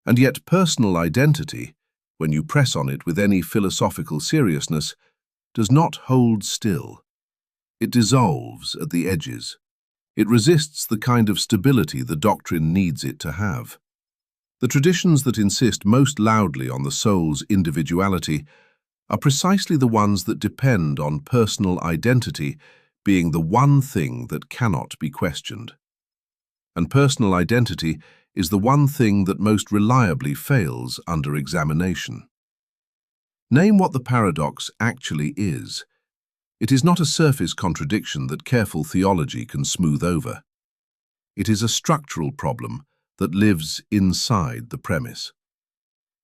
And yet personal identity, when you press on it with any philosophical seriousness, does not hold still. It dissolves at the edges. It resists the kind of stability the doctrine needs it to have. The traditions that insist most loudly on the soul's individuality are precisely the ones that depend on personal identity being the one thing that cannot be questioned. And personal identity is the one thing that most reliably fails under examination. Name what the paradox actually is. It is not a surface contradiction that careful theology can smooth over. It is a structural problem that lives inside the premise.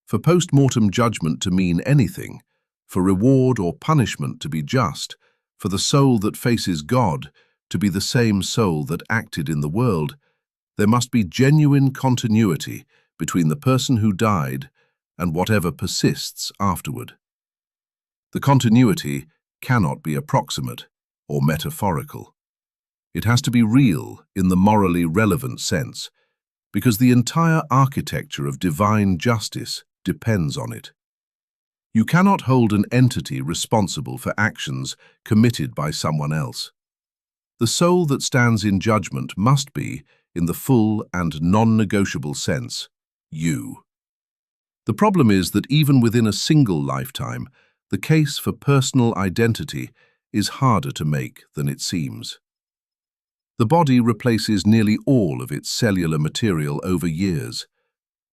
For post-mortem judgment to mean anything, for reward or punishment to be just, for the soul that faces God to be the same soul that acted in the world, there must be genuine continuity between the person who died and whatever persists afterward. The continuity cannot be approximate or metaphorical. It has to be real in the morally relevant sense, because the entire architecture of divine justice depends on it. You cannot hold an entity responsible for actions committed by someone else. The soul that stands in judgment must be, in the full and non-negotiable sense, you. The problem is that even within a single lifetime, the case for personal identity is harder to make than it seems. The body replaces nearly all of its cellular material over years.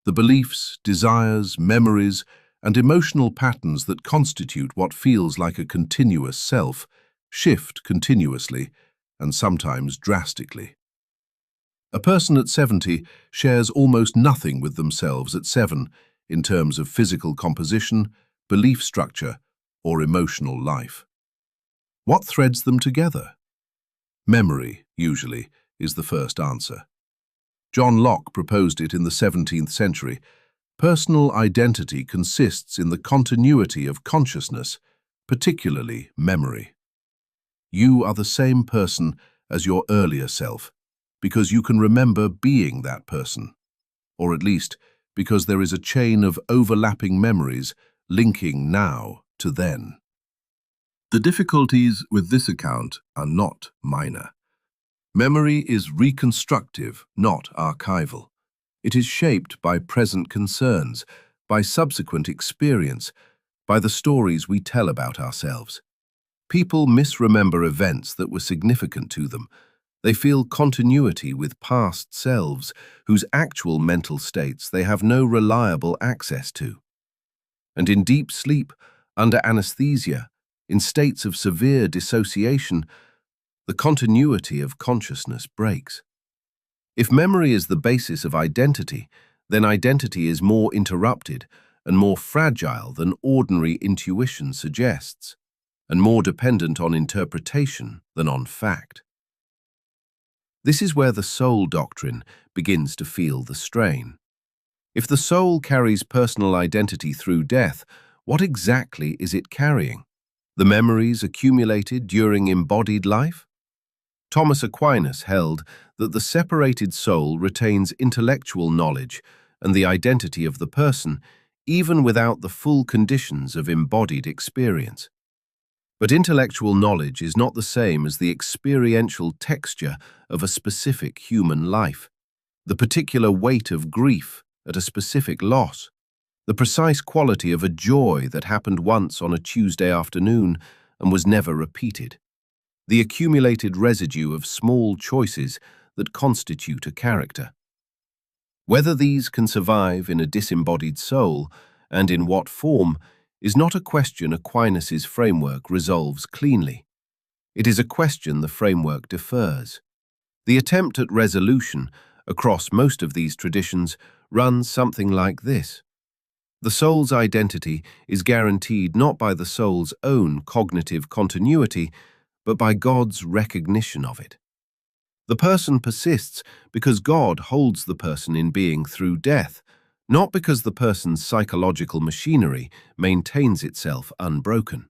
The beliefs, desires, memories, and emotional patterns that constitute what feels like a continuous self shift continuously and sometimes drastically. A person at 70 shares almost nothing with themselves at 7 in terms of physical composition, belief structure, or emotional life. What threads them together? Memory, usually, is the first answer. John Locke proposed it in the 17th century. Personal identity consists in the continuity of consciousness, particularly memory. You are the same person as your earlier self, because you can remember being that person, or at least because there is a chain of overlapping memories linking now to then. The difficulties with this account are not minor. Memory is reconstructive, not archival. It is shaped by present concerns, by subsequent experience, by the stories we tell about ourselves. People misremember events that were significant to them. They feel continuity with past selves whose actual mental states they have no reliable access to. And in deep sleep, under anesthesia, in states of severe dissociation, the continuity of consciousness breaks. If memory is the basis of identity, then identity is more interrupted and more fragile than ordinary intuition suggests, and more dependent on interpretation than on fact. This is where the soul-doctrine begins to feel the strain. If the soul carries personal identity through death, what exactly is it carrying? The memories accumulated during embodied life? Thomas Aquinas held that the separated soul retains intellectual knowledge and the identity of the person, even without the full conditions of embodied experience. But intellectual knowledge is not the same as the experiential texture of a specific human life, the particular weight of grief at a specific loss, the precise quality of a joy that happened once on a Tuesday afternoon and was never repeated, the accumulated residue of small choices that constitute a character. Whether these can survive in a disembodied soul, and in what form, is not a question Aquinas' framework resolves cleanly. It is a question the framework defers. The attempt at resolution across most of these traditions runs something like this. The soul's identity is guaranteed not by the soul's own cognitive continuity, but by God's recognition of it. The person persists because God holds the person in being through death, not because the person's psychological machinery maintains itself unbroken.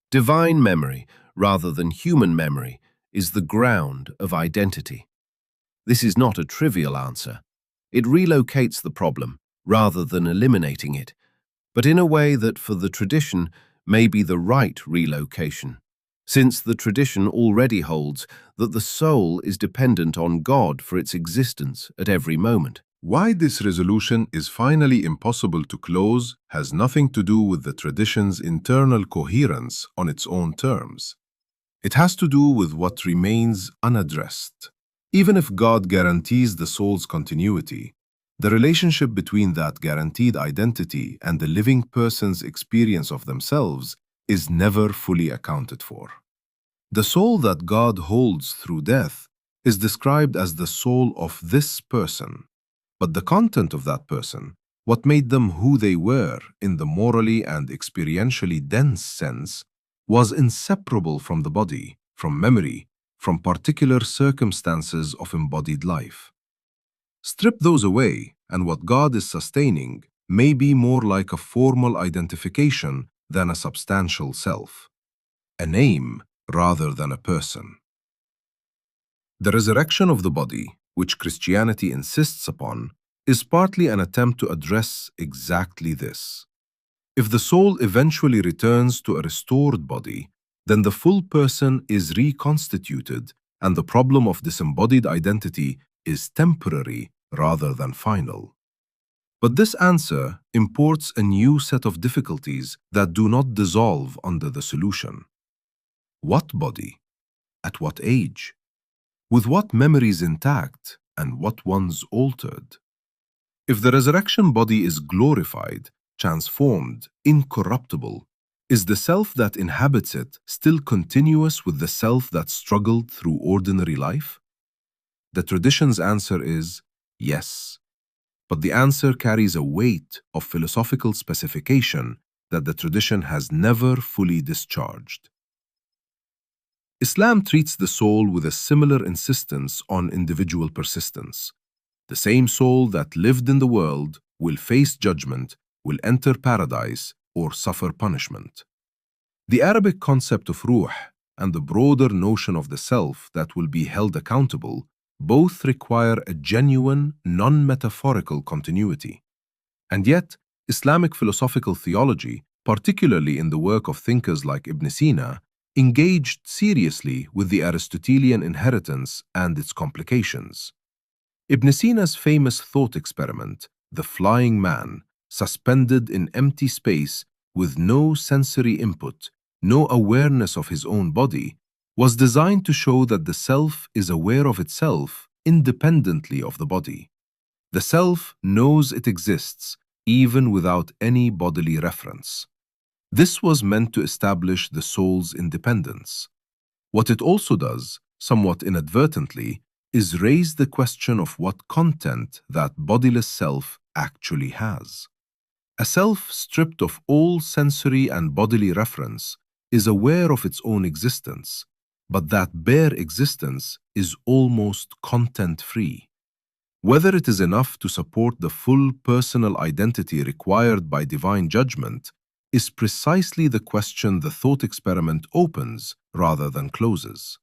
Divine memory, rather than human memory, is the ground of identity. This is not a trivial answer. It relocates the problem, rather than eliminating it, but in a way that for the tradition may be the right relocation, since the tradition already holds that the soul is dependent on God for its existence at every moment. Why this resolution is finally impossible to close has nothing to do with the tradition's internal coherence on its own terms. It has to do with what remains unaddressed. Even if God guarantees the soul's continuity, The relationship between that guaranteed identity and the living person's experience of themselves is never fully accounted for. The soul that God holds through death is described as the soul of this person, but the content of that person, what made them who they were in the morally and experientially dense sense, was inseparable from the body, from memory, from particular circumstances of embodied life. Strip those away, and what God is sustaining may be more like a formal identification than a substantial self, a name rather than a person. The resurrection of the body, which Christianity insists upon, is partly an attempt to address exactly this. If the soul eventually returns to a restored body, then the full person is reconstituted and the problem of disembodied identity is temporary rather than final. But this answer imports a new set of difficulties that do not dissolve under the solution. What body? At what age? With what memories intact and what ones altered? If the resurrection body is glorified, transformed, incorruptible, is the self that inhabits it still continuous with the self that struggled through ordinary life? The tradition's answer is yes, but the answer carries a weight of philosophical specification that the tradition has never fully discharged. Islam treats the soul with a similar insistence on individual persistence. The same soul that lived in the world will face judgment, will enter paradise, or suffer punishment. The Arabic concept of ruh and the broader notion of the self that will be held accountable both require a genuine, non-metaphorical continuity. And yet, Islamic philosophical theology, particularly in the work of thinkers like Ibn Sina, engaged seriously with the Aristotelian inheritance and its complications. Ibn Sina's famous thought experiment, the flying man, suspended in empty space with no sensory input, no awareness of his own body, was designed to show that the self is aware of itself independently of the body. The self knows it exists even without any bodily reference. This was meant to establish the soul's independence. What it also does, somewhat inadvertently, is raise the question of what content that bodiless self actually has. A self stripped of all sensory and bodily reference is aware of its own existence, but that bare existence is almost content-free. Whether it is enough to support the full personal identity required by divine judgment is precisely the question the thought experiment opens rather than closes.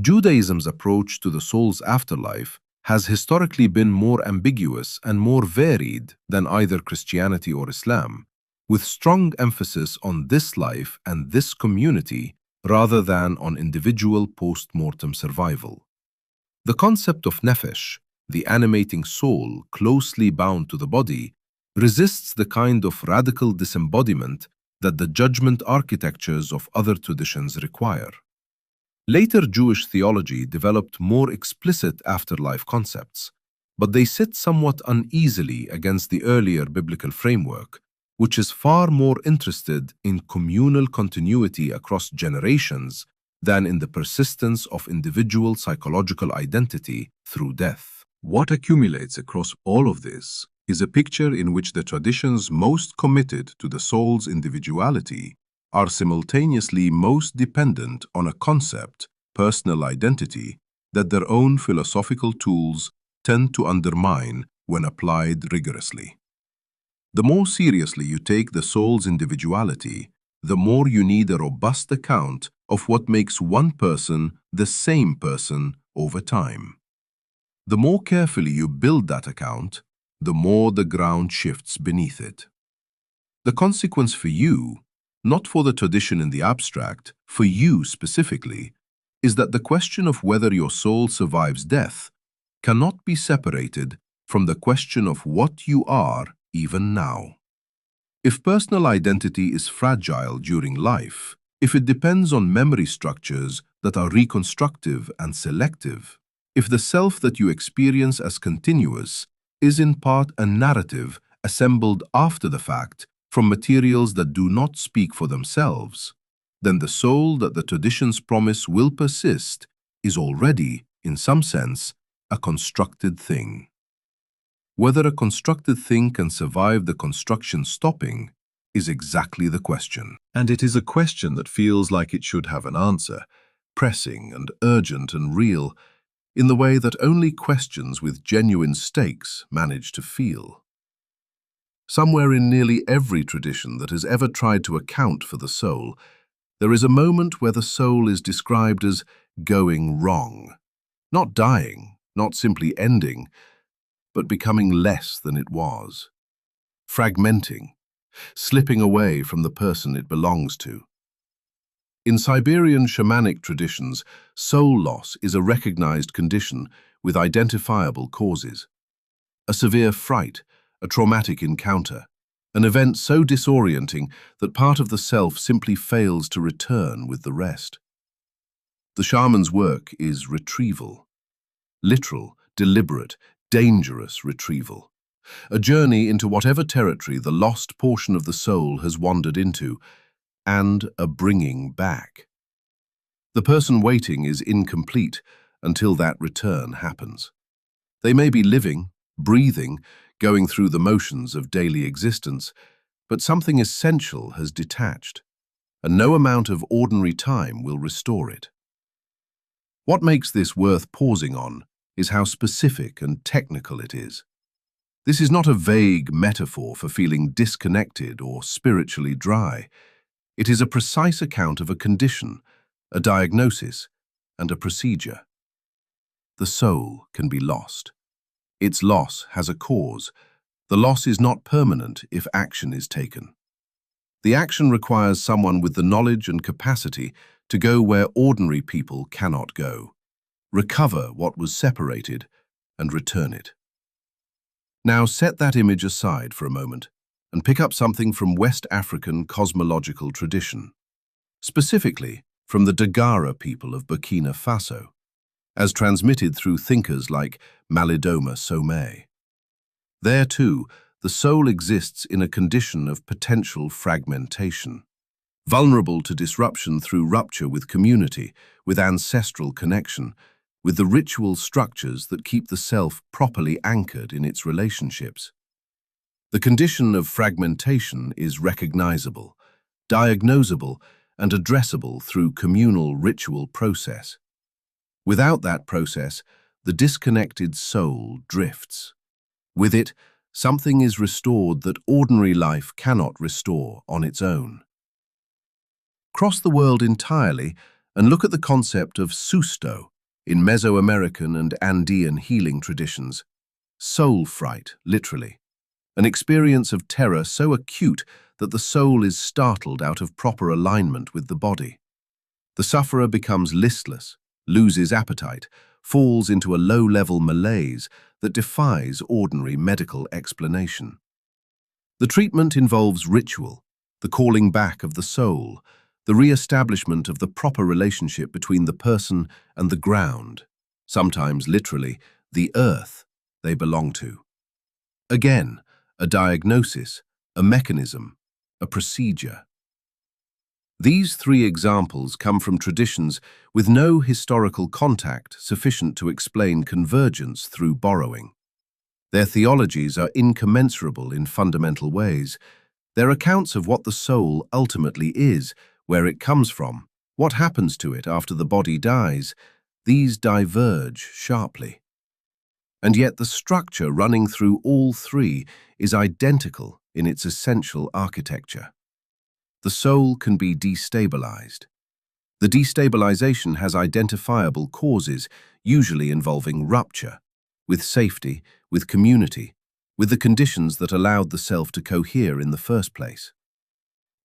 Judaism's approach to the soul's afterlife has historically been more ambiguous and more varied than either Christianity or Islam, with strong emphasis on this life and this community rather than on individual post-mortem survival. The concept of nefesh, the animating soul closely bound to the body, resists the kind of radical disembodiment that the judgment architectures of other traditions require. Later Jewish theology developed more explicit afterlife concepts, but they sit somewhat uneasily against the earlier biblical framework, which is far more interested in communal continuity across generations than in the persistence of individual psychological identity through death. What accumulates across all of this is a picture in which the traditions most committed to the soul's individuality are simultaneously most dependent on a concept, personal identity, that their own philosophical tools tend to undermine when applied rigorously. The more seriously you take the soul's individuality, the more you need a robust account of what makes one person the same person over time. The more carefully you build that account, the more the ground shifts beneath it. The consequence for you, not for the tradition in the abstract, for you specifically, is that the question of whether your soul survives death cannot be separated from the question of what you are even now. If personal identity is fragile during life, if it depends on memory structures that are reconstructive and selective, if the self that you experience as continuous is in part a narrative assembled after the fact from materials that do not speak for themselves, then the soul that the traditions promise will persist is already, in some sense, a constructed thing. Whether a constructed thing can survive the construction stopping is exactly the question. And it is a question that feels like it should have an answer, pressing and urgent and real, in the way that only questions with genuine stakes manage to feel. Somewhere in nearly every tradition that has ever tried to account for the soul, there is a moment where the soul is described as going wrong, not dying, not simply ending, but becoming less than it was, fragmenting, slipping away from the person it belongs to. In Siberian shamanic traditions, soul loss is a recognized condition with identifiable causes. A severe fright, a traumatic encounter, an event so disorienting that part of the self simply fails to return with the rest. The shaman's work is retrieval. Literal, deliberate, dangerous retrieval. A journey into whatever territory the lost portion of the soul has wandered into, and a bringing back. The person waiting is incomplete until that return happens. They may be living, breathing, going through the motions of daily existence, but something essential has detached, and no amount of ordinary time will restore it. What makes this worth pausing on is how specific and technical it is. This is not a vague metaphor for feeling disconnected or spiritually dry. It is a precise account of a condition, a diagnosis, and a procedure. The soul can be lost. Its loss has a cause. The loss is not permanent if action is taken. The action requires someone with the knowledge and capacity to go where ordinary people cannot go, recover what was separated, and return it. Now set that image aside for a moment and pick up something from West African cosmological tradition, specifically from the Dagara people of Burkina Faso, as transmitted through thinkers like Malidoma Somé. There, too, the soul exists in a condition of potential fragmentation, vulnerable to disruption through rupture with community, with ancestral connection, with the ritual structures that keep the self properly anchored in its relationships. The condition of fragmentation is recognizable, diagnosable, and addressable through communal ritual process. Without that process, the disconnected soul drifts. With it, something is restored that ordinary life cannot restore on its own. Cross the world entirely and look at the concept of susto in Mesoamerican and Andean healing traditions. Soul fright, literally. An experience of terror so acute that the soul is startled out of proper alignment with the body. The sufferer becomes listless, loses appetite, falls into a low-level malaise that defies ordinary medical explanation. The treatment involves ritual, the calling back of the soul, the re-establishment of the proper relationship between the person and the ground, sometimes literally, the earth they belong to. Again, a diagnosis, a mechanism, a procedure. These three examples come from traditions with no historical contact sufficient to explain convergence through borrowing. Their theologies are incommensurable in fundamental ways. Their accounts of what the soul ultimately is, where it comes from, what happens to it after the body dies, these diverge sharply. And yet the structure running through all three is identical in its essential architecture. The soul can be destabilized. The destabilization has identifiable causes, usually involving rupture, with safety, with community, with the conditions that allowed the self to cohere in the first place.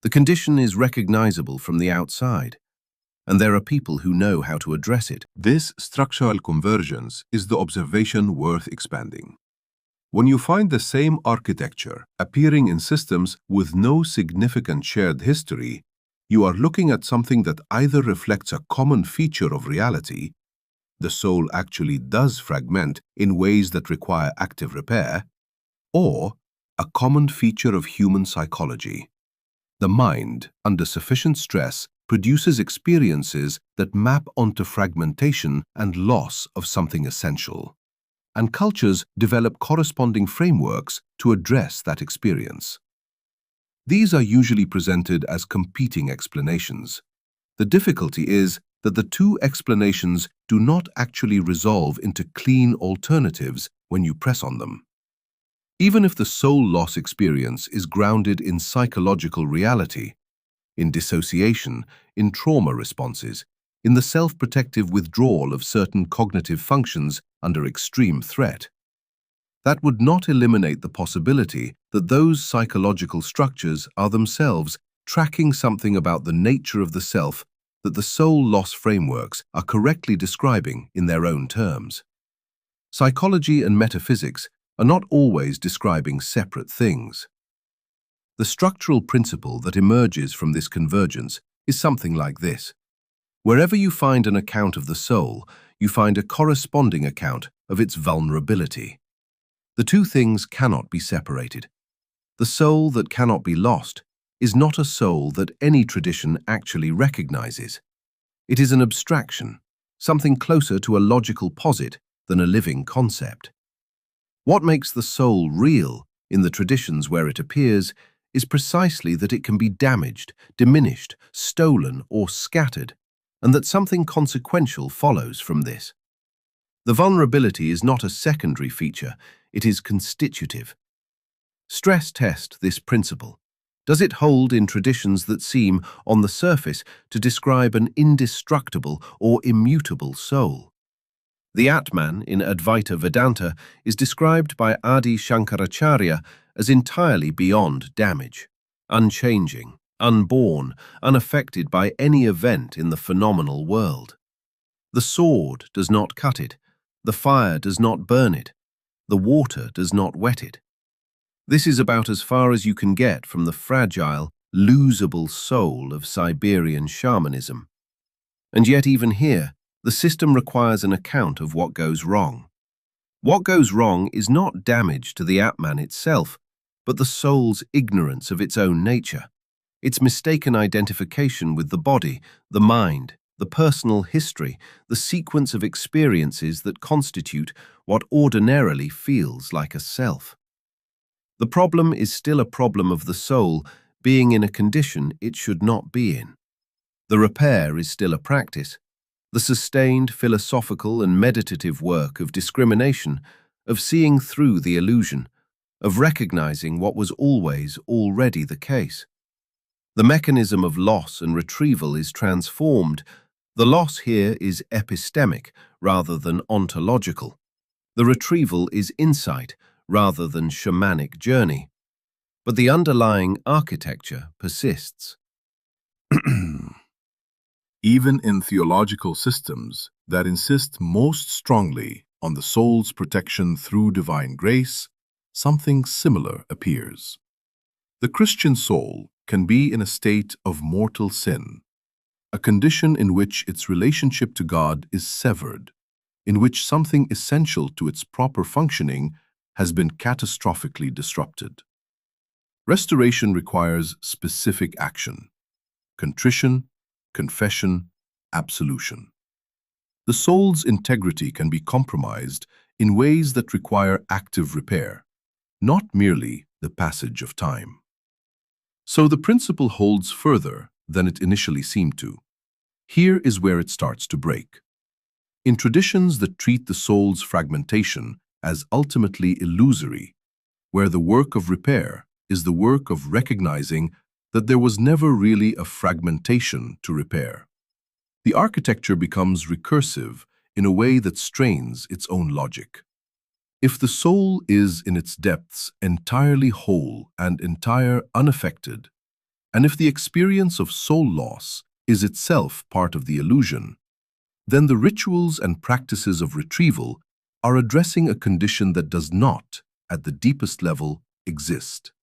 The condition is recognizable from the outside, and there are people who know how to address it. This structural convergence is the observation worth expanding. When you find the same architecture appearing in systems with no significant shared history, you are looking at something that either reflects a common feature of reality the soul actually does fragment in ways that require active repair, or a common feature of human psychology. The mind, under sufficient stress, produces experiences that map onto fragmentation and loss of something essential. And cultures develop corresponding frameworks to address that experience. These are usually presented as competing explanations. The difficulty is that the two explanations do not actually resolve into clean alternatives when you press on them. Even if the soul loss experience is grounded in psychological reality, in dissociation, in trauma responses, in the self-protective withdrawal of certain cognitive functions under extreme threat, that would not eliminate the possibility that those psychological structures are themselves tracking something about the nature of the self that the soul loss frameworks are correctly describing in their own terms. Psychology and metaphysics are not always describing separate things. The structural principle that emerges from this convergence is something like this. Wherever you find an account of the soul, you find a corresponding account of its vulnerability. The two things cannot be separated. The soul that cannot be lost is not a soul that any tradition actually recognizes. It is an abstraction, something closer to a logical posit than a living concept. What makes the soul real in the traditions where it appears is precisely that it can be damaged, diminished, stolen, or scattered, and that something consequential follows from this. The vulnerability is not a secondary feature, it is constitutive. Stress test this principle. Does it hold in traditions that seem, on the surface, to describe an indestructible or immutable soul? The Atman in Advaita Vedanta is described by Adi Shankaracharya as entirely beyond damage, unchanging, unborn, unaffected by any event in the phenomenal world. The sword does not cut it, the fire does not burn it, the water does not wet it. This is about as far as you can get from the fragile, losable soul of Siberian shamanism. And yet even here, the system requires an account of what goes wrong. What goes wrong is not damage to the Atman itself, but the soul's ignorance of its own nature, its mistaken identification with the body, the mind, the personal history, the sequence of experiences that constitute what ordinarily feels like a self. The problem is still a problem of the soul being in a condition it should not be in. The repair is still a practice, the sustained philosophical and meditative work of discrimination, of seeing through the illusion, of recognizing what was always already the case. The mechanism of loss and retrieval is transformed. The loss here is epistemic rather than ontological. The retrieval is insight rather than shamanic journey. But the underlying architecture persists. Even in theological systems that insist most strongly on the soul's protection through divine grace, something similar appears. The Christian soul can be in a state of mortal sin, a condition in which its relationship to God is severed, in which something essential to its proper functioning has been catastrophically disrupted. Restoration requires specific action: contrition, confession, absolution. The soul's integrity can be compromised in ways that require active repair, not merely the passage of time. So the principle holds further than it initially seemed to. Here is where it starts to break. In traditions that treat the soul's fragmentation as ultimately illusory, where the work of repair is the work of recognizing that there was never really a fragmentation to repair, the architecture becomes recursive in a way that strains its own logic. If the soul is in its depths entirely whole and entire unaffected, and if the experience of soul loss is itself part of the illusion, then the rituals and practices of retrieval are addressing a condition that does not, at the deepest level, exist.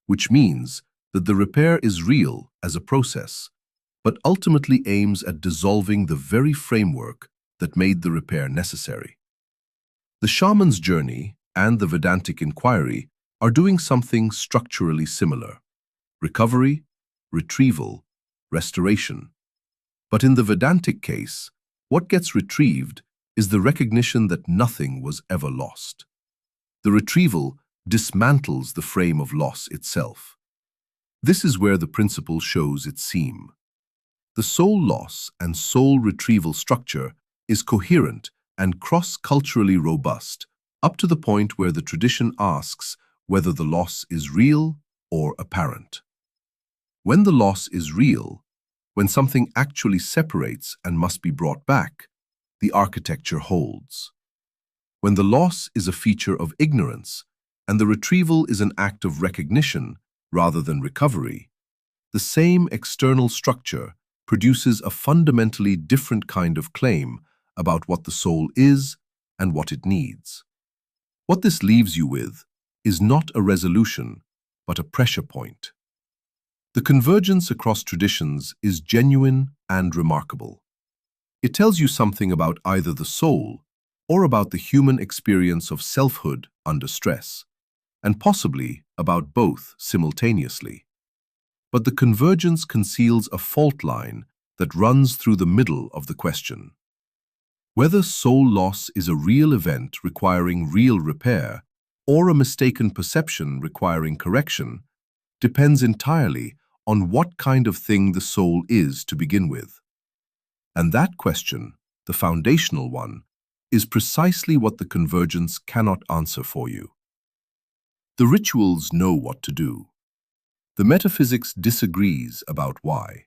Which means that the repair is real as a process, but ultimately aims at dissolving the very framework that made the repair necessary. The shaman's journey and the Vedantic inquiry are doing something structurally similar: recovery, retrieval, restoration. But in the Vedantic case, what gets retrieved is the recognition that nothing was ever lost. The retrieval dismantles the frame of loss itself. This is where the principle shows its seam. The soul loss and soul retrieval structure is coherent and cross-culturally robust, up to the point where the tradition asks whether the loss is real or apparent. When the loss is real, when something actually separates and must be brought back, the architecture holds. When the loss is a feature of ignorance and the retrieval is an act of recognition rather than recovery, the same external structure produces a fundamentally different kind of claim about what the soul is and what it needs. What this leaves you with is not a resolution, but a pressure point. The convergence across traditions is genuine and remarkable. It tells you something about either the soul or about the human experience of selfhood under stress, and possibly about both simultaneously. But the convergence conceals a fault line that runs through the middle of the question. Whether soul loss is a real event requiring real repair or a mistaken perception requiring correction depends entirely on what kind of thing the soul is to begin with. And that question, the foundational one, is precisely what the convergence cannot answer for you. The rituals know what to do. The metaphysics disagrees about why.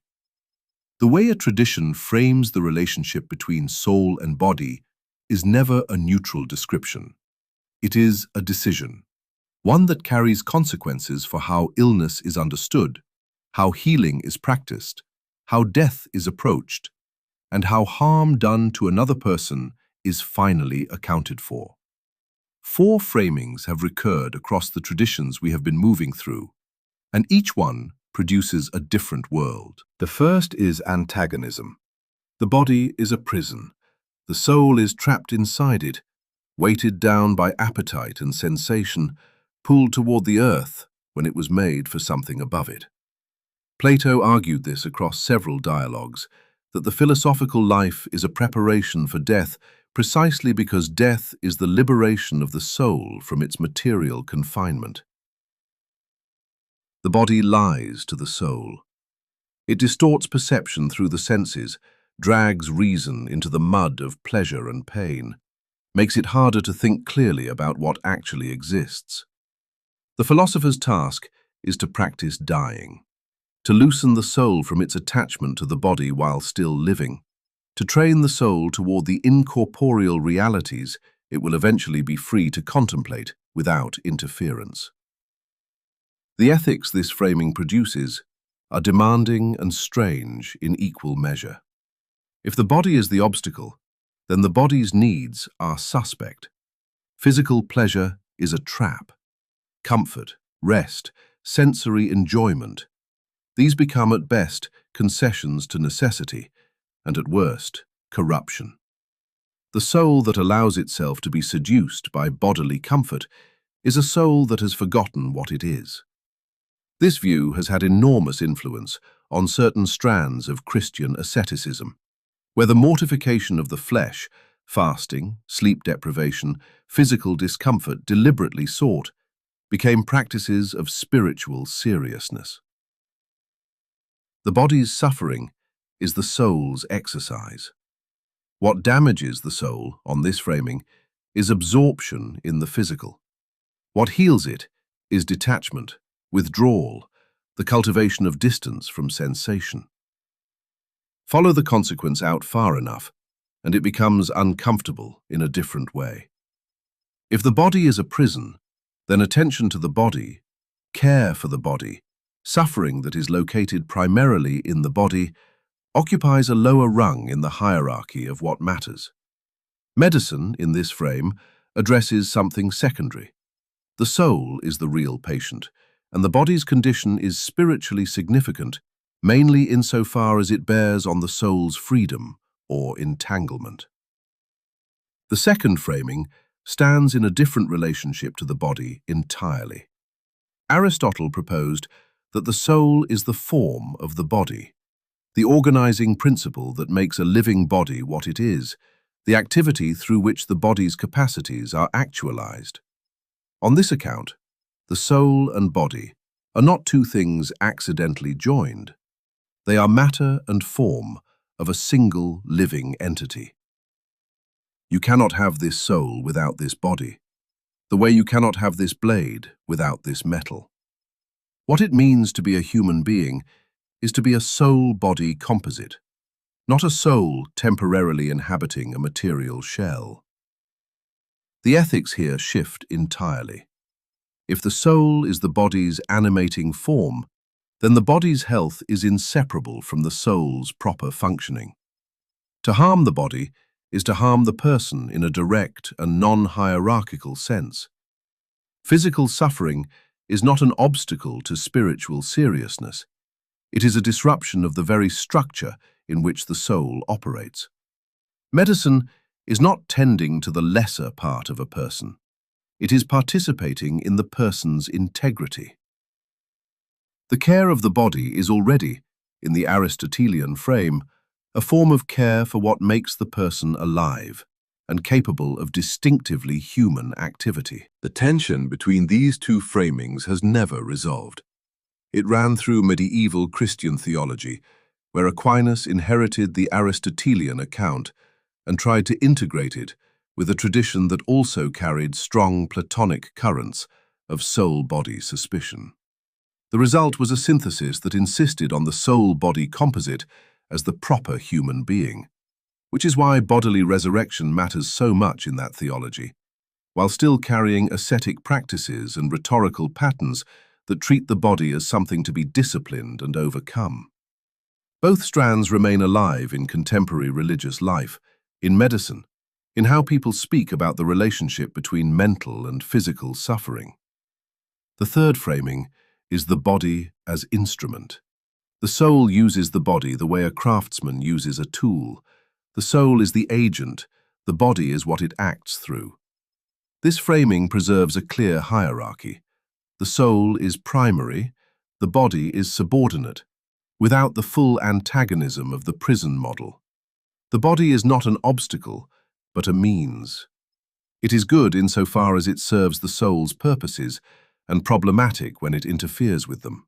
The way a tradition frames the relationship between soul and body is never a neutral description. It is a decision, one that carries consequences for how illness is understood, how healing is practiced, how death is approached, and how harm done to another person is finally accounted for. 4 framings have recurred across the traditions we have been moving through, and each one produces a different world. The first is antagonism. The body is a prison. The soul is trapped inside it, weighted down by appetite and sensation, pulled toward the earth when it was made for something above it. Plato argued this across several dialogues, that the philosophical life is a preparation for death precisely because death is the liberation of the soul from its material confinement. The body lies to the soul. It distorts perception through the senses, drags reason into the mud of pleasure and pain, makes it harder to think clearly about what actually exists. The philosopher's task is to practice dying, to loosen the soul from its attachment to the body while still living, to train the soul toward the incorporeal realities it will eventually be free to contemplate without interference. The ethics this framing produces are demanding and strange in equal measure. If the body is the obstacle, then the body's needs are suspect. Physical pleasure is a trap. Comfort, rest, sensory enjoyment, these become at best concessions to necessity, and at worst, corruption. The soul that allows itself to be seduced by bodily comfort is a soul that has forgotten what it is. This view has had enormous influence on certain strands of Christian asceticism, where the mortification of the flesh, fasting, sleep deprivation, physical discomfort deliberately sought, became practices of spiritual seriousness. The body's suffering is the soul's exercise. What damages the soul, on this framing, is absorption in the physical. What heals it is detachment, withdrawal, the cultivation of distance from sensation. Follow the consequence out far enough, and it becomes uncomfortable in a different way. If the body is a prison, then attention to the body, care for the body, suffering that is located primarily in the body, occupies a lower rung in the hierarchy of what matters. Medicine, in this frame, addresses something secondary. The soul is the real patient, and the body's condition is spiritually significant, mainly insofar as it bears on the soul's freedom or entanglement. The second framing stands in a different relationship to the body entirely. Aristotle proposed that the soul is the form of the body, the organizing principle that makes a living body what it is, the activity through which the body's capacities are actualized. On this account, the soul and body are not two things accidentally joined. They are matter and form of a single living entity. You cannot have this soul without this body, the way you cannot have this blade without this metal. What it means to be a human being is to be a soul-body composite, not a soul temporarily inhabiting a material shell. The ethics here shift entirely. If the soul is the body's animating form, then the body's health is inseparable from the soul's proper functioning. To harm the body is to harm the person in a direct and non-hierarchical sense. Physical suffering is not an obstacle to spiritual seriousness. It is a disruption of the very structure in which the soul operates. Medicine is not tending to the lesser part of a person. It is participating in the person's integrity. The care of the body is already, in the Aristotelian frame, a form of care for what makes the person alive and capable of distinctively human activity. The tension between these two framings has never resolved. It ran through medieval Christian theology, where Aquinas inherited the Aristotelian account and tried to integrate it with a tradition that also carried strong Platonic currents of soul-body suspicion. The result was a synthesis that insisted on the soul-body composite as the proper human being, which is why bodily resurrection matters so much in that theology, while still carrying ascetic practices and rhetorical patterns that treat the body as something to be disciplined and overcome. Both strands remain alive in contemporary religious life, in medicine, in how people speak about the relationship between mental and physical suffering. The third framing is the body as instrument. The soul uses the body the way a craftsman uses a tool. The soul is the agent, the body is what it acts through. This framing preserves a clear hierarchy. The soul is primary, the body is subordinate, without the full antagonism of the prison model. The body is not an obstacle, but a means. It is good insofar as it serves the soul's purposes, and problematic when it interferes with them.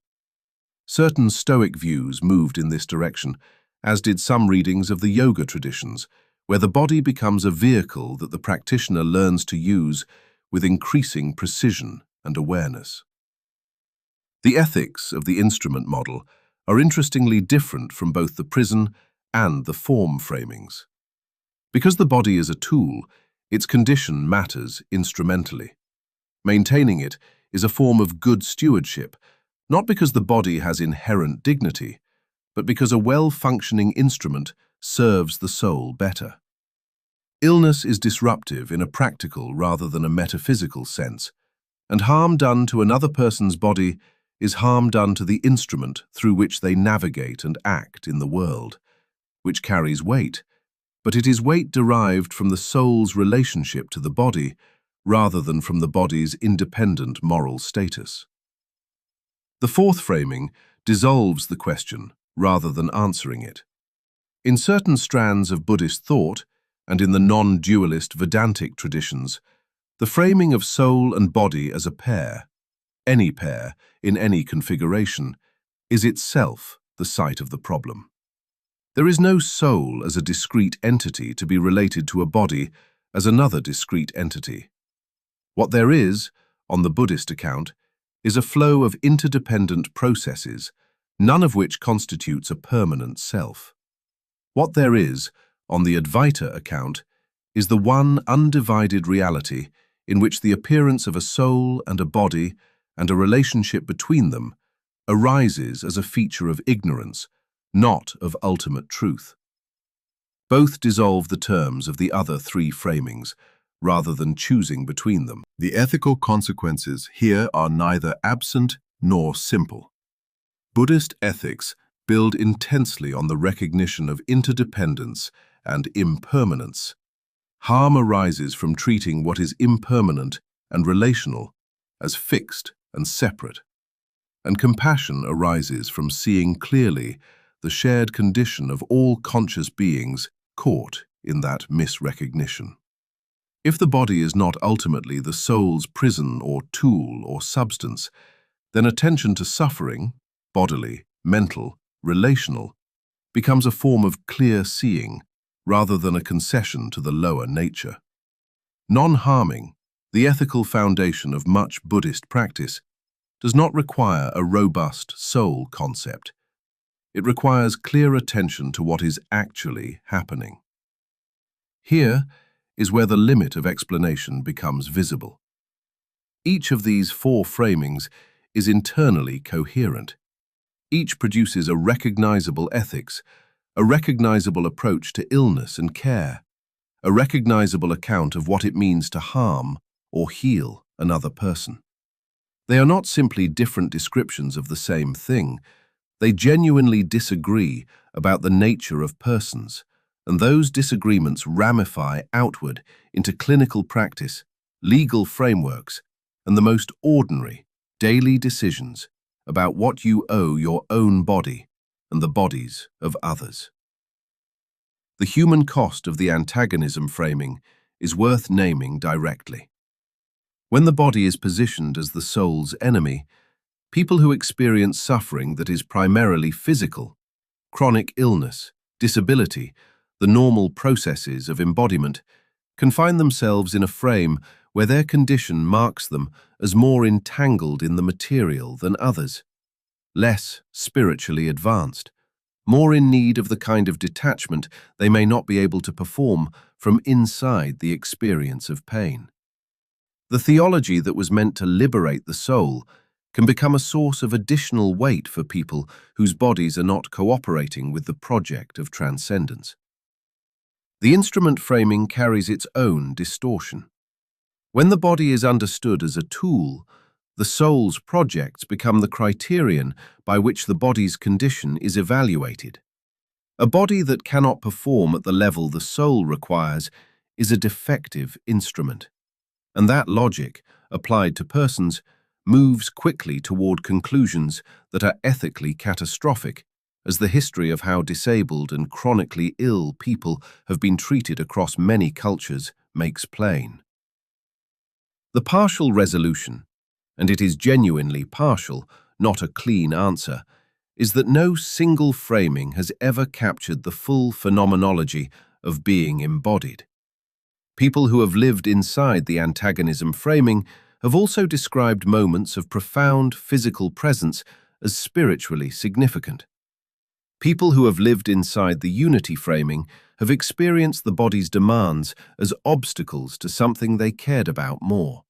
Certain Stoic views moved in this direction, as did some readings of the yoga traditions, where the body becomes a vehicle that the practitioner learns to use with increasing precision and awareness. The ethics of the instrument model are interestingly different from both the prison and the form framings. Because the body is a tool, its condition matters instrumentally. Maintaining it is a form of good stewardship, not because the body has inherent dignity, but because a well-functioning instrument serves the soul better. Illness is disruptive in a practical rather than a metaphysical sense, and harm done to another person's body is harm done to the instrument through which they navigate and act in the world, which carries weight, but it is weight derived from the soul's relationship to the body rather than from the body's independent moral status. The fourth framing dissolves the question rather than answering it. In certain strands of Buddhist thought, and in the non-dualist Vedantic traditions, the framing of soul and body as a pair, any pair, in any configuration, is itself the site of the problem. There is no soul as a discrete entity to be related to a body as another discrete entity. What there is, on the Buddhist account, is a flow of interdependent processes, none of which constitutes a permanent self. What there is, on the Advaita account, is the one undivided reality in which the appearance of a soul and a body and a relationship between them arises as a feature of ignorance, not of ultimate truth. Both dissolve the terms of the other three framings, rather than choosing between them. The ethical consequences here are neither absent nor simple. Buddhist ethics build intensely on the recognition of interdependence and impermanence. Harm arises from treating what is impermanent and relational as fixed and separate. And compassion arises from seeing clearly the shared condition of all conscious beings caught in that misrecognition. If the body is not ultimately the soul's prison or tool or substance, then attention to suffering, bodily, mental, relational, becomes a form of clear seeing rather than a concession to the lower nature. Non-harming, the ethical foundation of much Buddhist practice, does not require a robust soul concept. It requires clear attention to what is actually happening. Here is where the limit of explanation becomes visible. Each of these four framings is internally coherent. Each produces a recognizable ethics, a recognizable approach to illness and care, a recognizable account of what it means to harm or heal another person. They are not simply different descriptions of the same thing. They genuinely disagree about the nature of persons, and those disagreements ramify outward into clinical practice, legal frameworks, and the most ordinary, daily decisions about what you owe your own body and the bodies of others. The human cost of the antagonism framing is worth naming directly. When the body is positioned as the soul's enemy, people who experience suffering that is primarily physical, chronic illness, disability, the normal processes of embodiment, can find themselves in a frame where their condition marks them as more entangled in the material than others, less spiritually advanced, more in need of the kind of detachment they may not be able to perform from inside the experience of pain. The theology that was meant to liberate the soul can become a source of additional weight for people whose bodies are not cooperating with the project of transcendence. The instrument framing carries its own distortion. When the body is understood as a tool, the soul's projects become the criterion by which the body's condition is evaluated. A body that cannot perform at the level the soul requires is a defective instrument. And that logic, applied to persons, moves quickly toward conclusions that are ethically catastrophic, as the history of how disabled and chronically ill people have been treated across many cultures makes plain. The partial resolution, and it is genuinely partial, not a clean answer, is that no single framing has ever captured the full phenomenology of being embodied. People who have lived inside the antagonism framing have also described moments of profound physical presence as spiritually significant. People who have lived inside the unity framing have experienced the body's demands as obstacles to something they cared about more.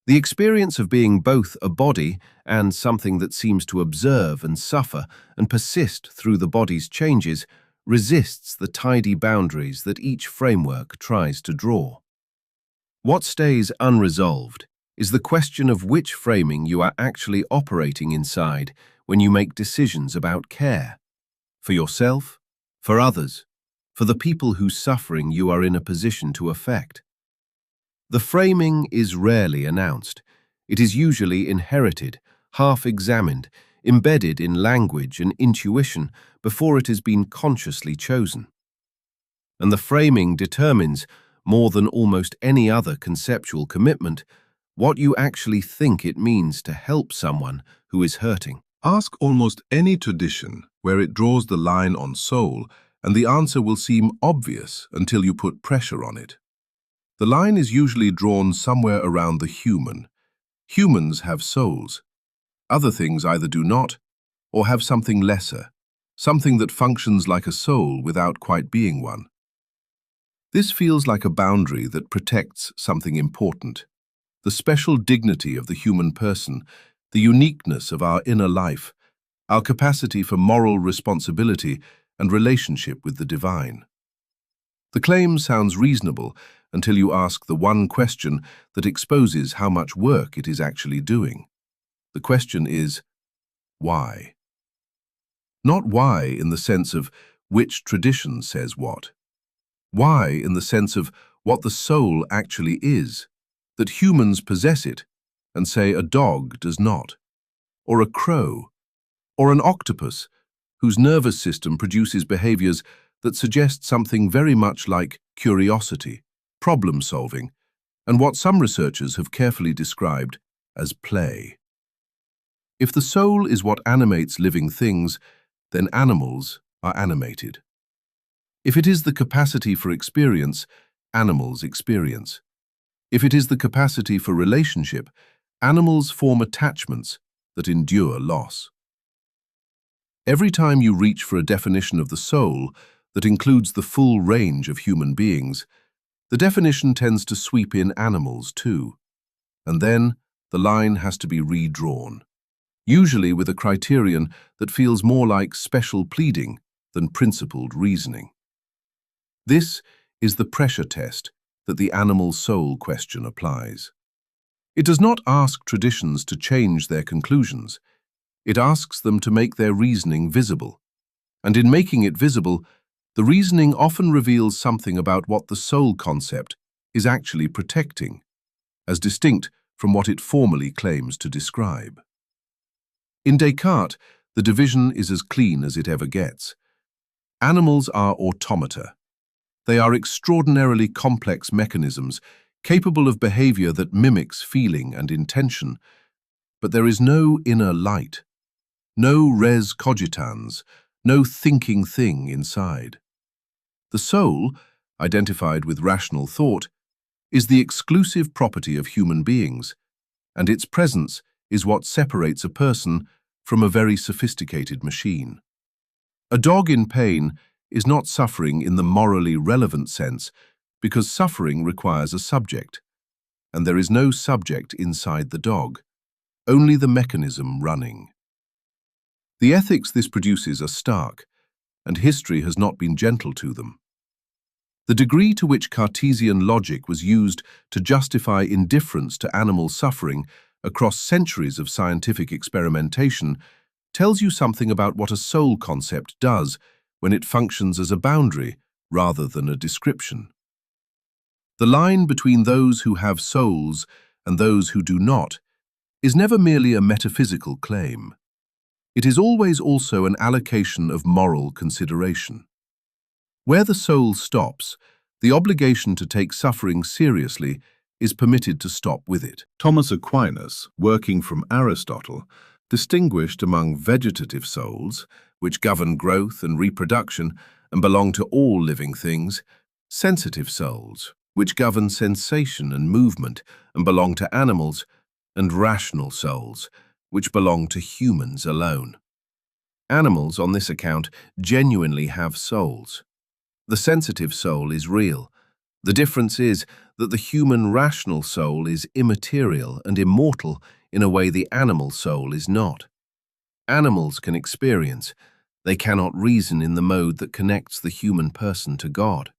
The experience of being both a body and something that seems to observe and suffer and persist through the body's changes resists the tidy boundaries that each framework tries to draw. What stays unresolved is the question of which framing you are actually operating inside when you make decisions about care, for yourself, for others, for the people whose suffering you are in a position to affect. The framing is rarely announced. It is usually inherited, half-examined, embedded in language and intuition before it has been consciously chosen. And the framing determines, more than almost any other conceptual commitment, what you actually think it means to help someone who is hurting. Ask almost any tradition where it draws the line on soul, and the answer will seem obvious until you put pressure on it. The line is usually drawn somewhere around the human. Humans have souls. Other things either do not, or have something lesser, something that functions like a soul without quite being one. This feels like a boundary that protects something important, the special dignity of the human person, the uniqueness of our inner life, our capacity for moral responsibility and relationship with the divine. The claim sounds reasonable until you ask the one question that exposes how much work it is actually doing. The question is, why? Not why in the sense of which tradition says what. Why, in the sense of what the soul actually is, that humans possess it, and say a dog does not, or a crow, or an octopus, whose nervous system produces behaviors that suggest something very much like curiosity, problem-solving, and what some researchers have carefully described as play. If the soul is what animates living things, then animals are animated. If it is the capacity for experience, animals experience. If it is the capacity for relationship, animals form attachments that endure loss. Every time you reach for a definition of the soul that includes the full range of human beings, the definition tends to sweep in animals too. And then the line has to be redrawn, usually with a criterion that feels more like special pleading than principled reasoning. This is the pressure test that the animal soul question applies. It does not ask traditions to change their conclusions. It asks them to make their reasoning visible. And in making it visible, the reasoning often reveals something about what the soul concept is actually protecting, as distinct from what it formally claims to describe. In Descartes, the division is as clean as it ever gets. Animals are automata. They are extraordinarily complex mechanisms capable of behavior that mimics feeling and intention, but there is no inner light, no res cogitans, no thinking thing inside. The soul, identified with rational thought, is the exclusive property of human beings, and its presence is what separates a person from a very sophisticated machine. A dog in pain is not suffering in the morally relevant sense because suffering requires a subject, and there is no subject inside the dog, only the mechanism running. The ethics this produces are stark, and history has not been gentle to them. The degree to which Cartesian logic was used to justify indifference to animal suffering across centuries of scientific experimentation tells you something about what a soul concept does when it functions as a boundary rather than a description. The line between those who have souls and those who do not is never merely a metaphysical claim. It is always also an allocation of moral consideration. Where the soul stops, the obligation to take suffering seriously is permitted to stop with it. Thomas Aquinas, working from Aristotle, distinguished among vegetative souls, which govern growth and reproduction and belong to all living things, sensitive souls, which govern sensation and movement and belong to animals, and rational souls, which belong to humans alone. Animals, on this account, genuinely have souls. The sensitive soul is real. The difference is that the human rational soul is immaterial and immortal in a way the animal soul is not. Animals can experience. They cannot reason in the mode that connects the human person to God.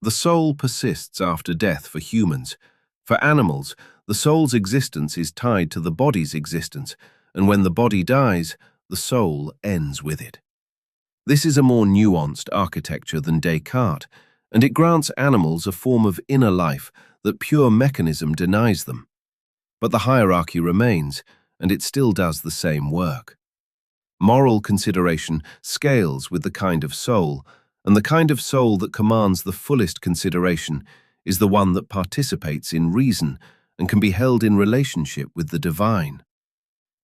The soul persists after death for humans. For animals, the soul's existence is tied to the body's existence, and when the body dies, the soul ends with it. This is a more nuanced architecture than Descartes, and it grants animals a form of inner life that pure mechanism denies them. But the hierarchy remains, and it still does the same work. Moral consideration scales with the kind of soul, and the kind of soul that commands the fullest consideration is the one that participates in reason and can be held in relationship with the divine.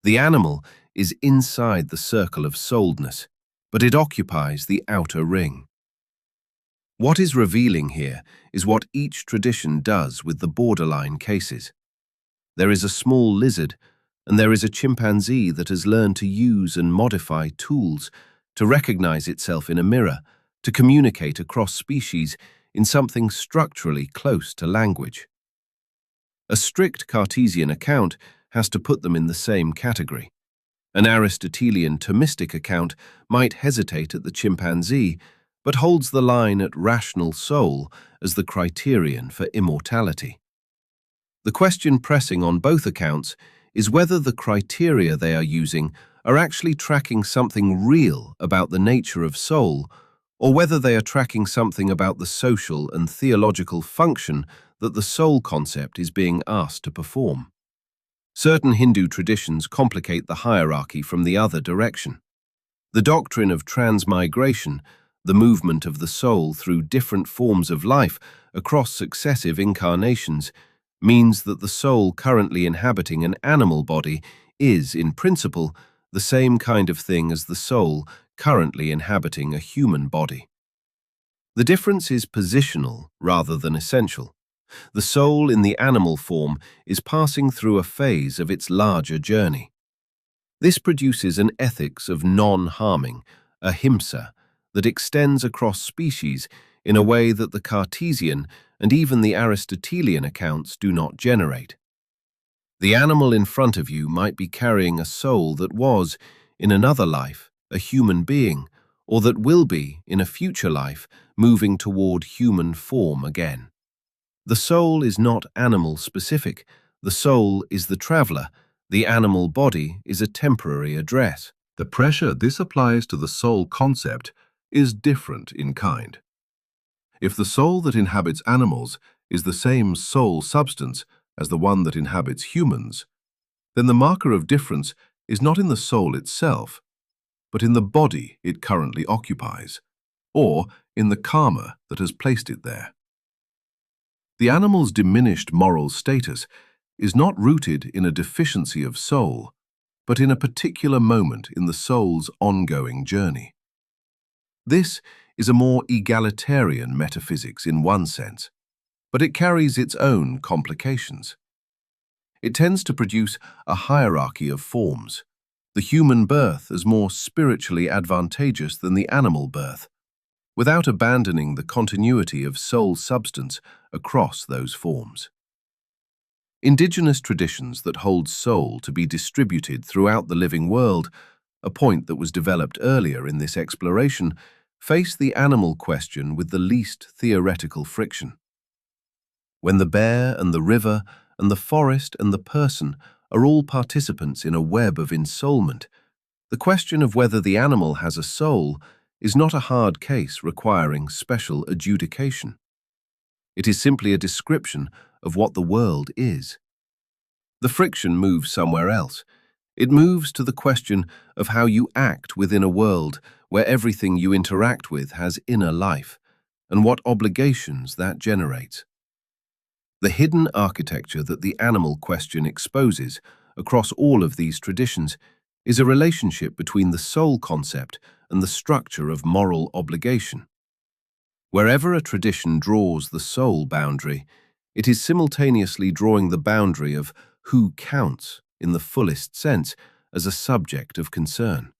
The animal is inside the circle of souledness, but it occupies the outer ring. What is revealing here is what each tradition does with the borderline cases. There is a small lizard, and there is a chimpanzee that has learned to use and modify tools to recognize itself in a mirror, to communicate across species in something structurally close to language. A strict Cartesian account has to put them in the same category. An Aristotelian Thomistic account might hesitate at the chimpanzee, but holds the line at rational soul as the criterion for immortality. The question pressing on both accounts is whether the criteria they are using are actually tracking something real about the nature of soul, or whether they are tracking something about the social and theological function that the soul concept is being asked to perform. Certain Hindu traditions complicate the hierarchy from the other direction. The doctrine of transmigration, the movement of the soul through different forms of life across successive incarnations, means that the soul currently inhabiting an animal body is, in principle, the same kind of thing as the soul currently inhabiting a human body. The difference is positional rather than essential. The soul in the animal form is passing through a phase of its larger journey. This produces an ethics of non-harming, ahimsa, that extends across species in a way that the Cartesian and even the Aristotelian accounts do not generate. The animal in front of you might be carrying a soul that was, in another life, a human being, or that will be, in a future life, moving toward human form again. The soul is not animal-specific. The soul is the traveler. The animal body is a temporary address. The pressure this applies to the soul concept is different in kind. If the soul that inhabits animals is the same soul substance as the one that inhabits humans, then the marker of difference is not in the soul itself, but in the body it currently occupies, or in the karma that has placed it there. The animal's diminished moral status is not rooted in a deficiency of soul, but in a particular moment in the soul's ongoing journey. This is a more egalitarian metaphysics in one sense, but it carries its own complications. It tends to produce a hierarchy of forms, the human birth as more spiritually advantageous than the animal birth, without abandoning the continuity of soul substance across those forms. Indigenous traditions that hold soul to be distributed throughout the living world, a point that was developed earlier in this exploration, face the animal question with the least theoretical friction. When the bear and the river and the forest and the person are all participants in a web of ensoulment, the question of whether the animal has a soul is not a hard case requiring special adjudication. It is simply a description of what the world is. The friction moves somewhere else. It moves to the question of how you act within a world where everything you interact with has inner life, and what obligations that generates. The hidden architecture that the animal question exposes across all of these traditions is a relationship between the soul concept and the structure of moral obligation. Wherever a tradition draws the soul boundary, it is simultaneously drawing the boundary of who counts in the fullest sense as a subject of concern.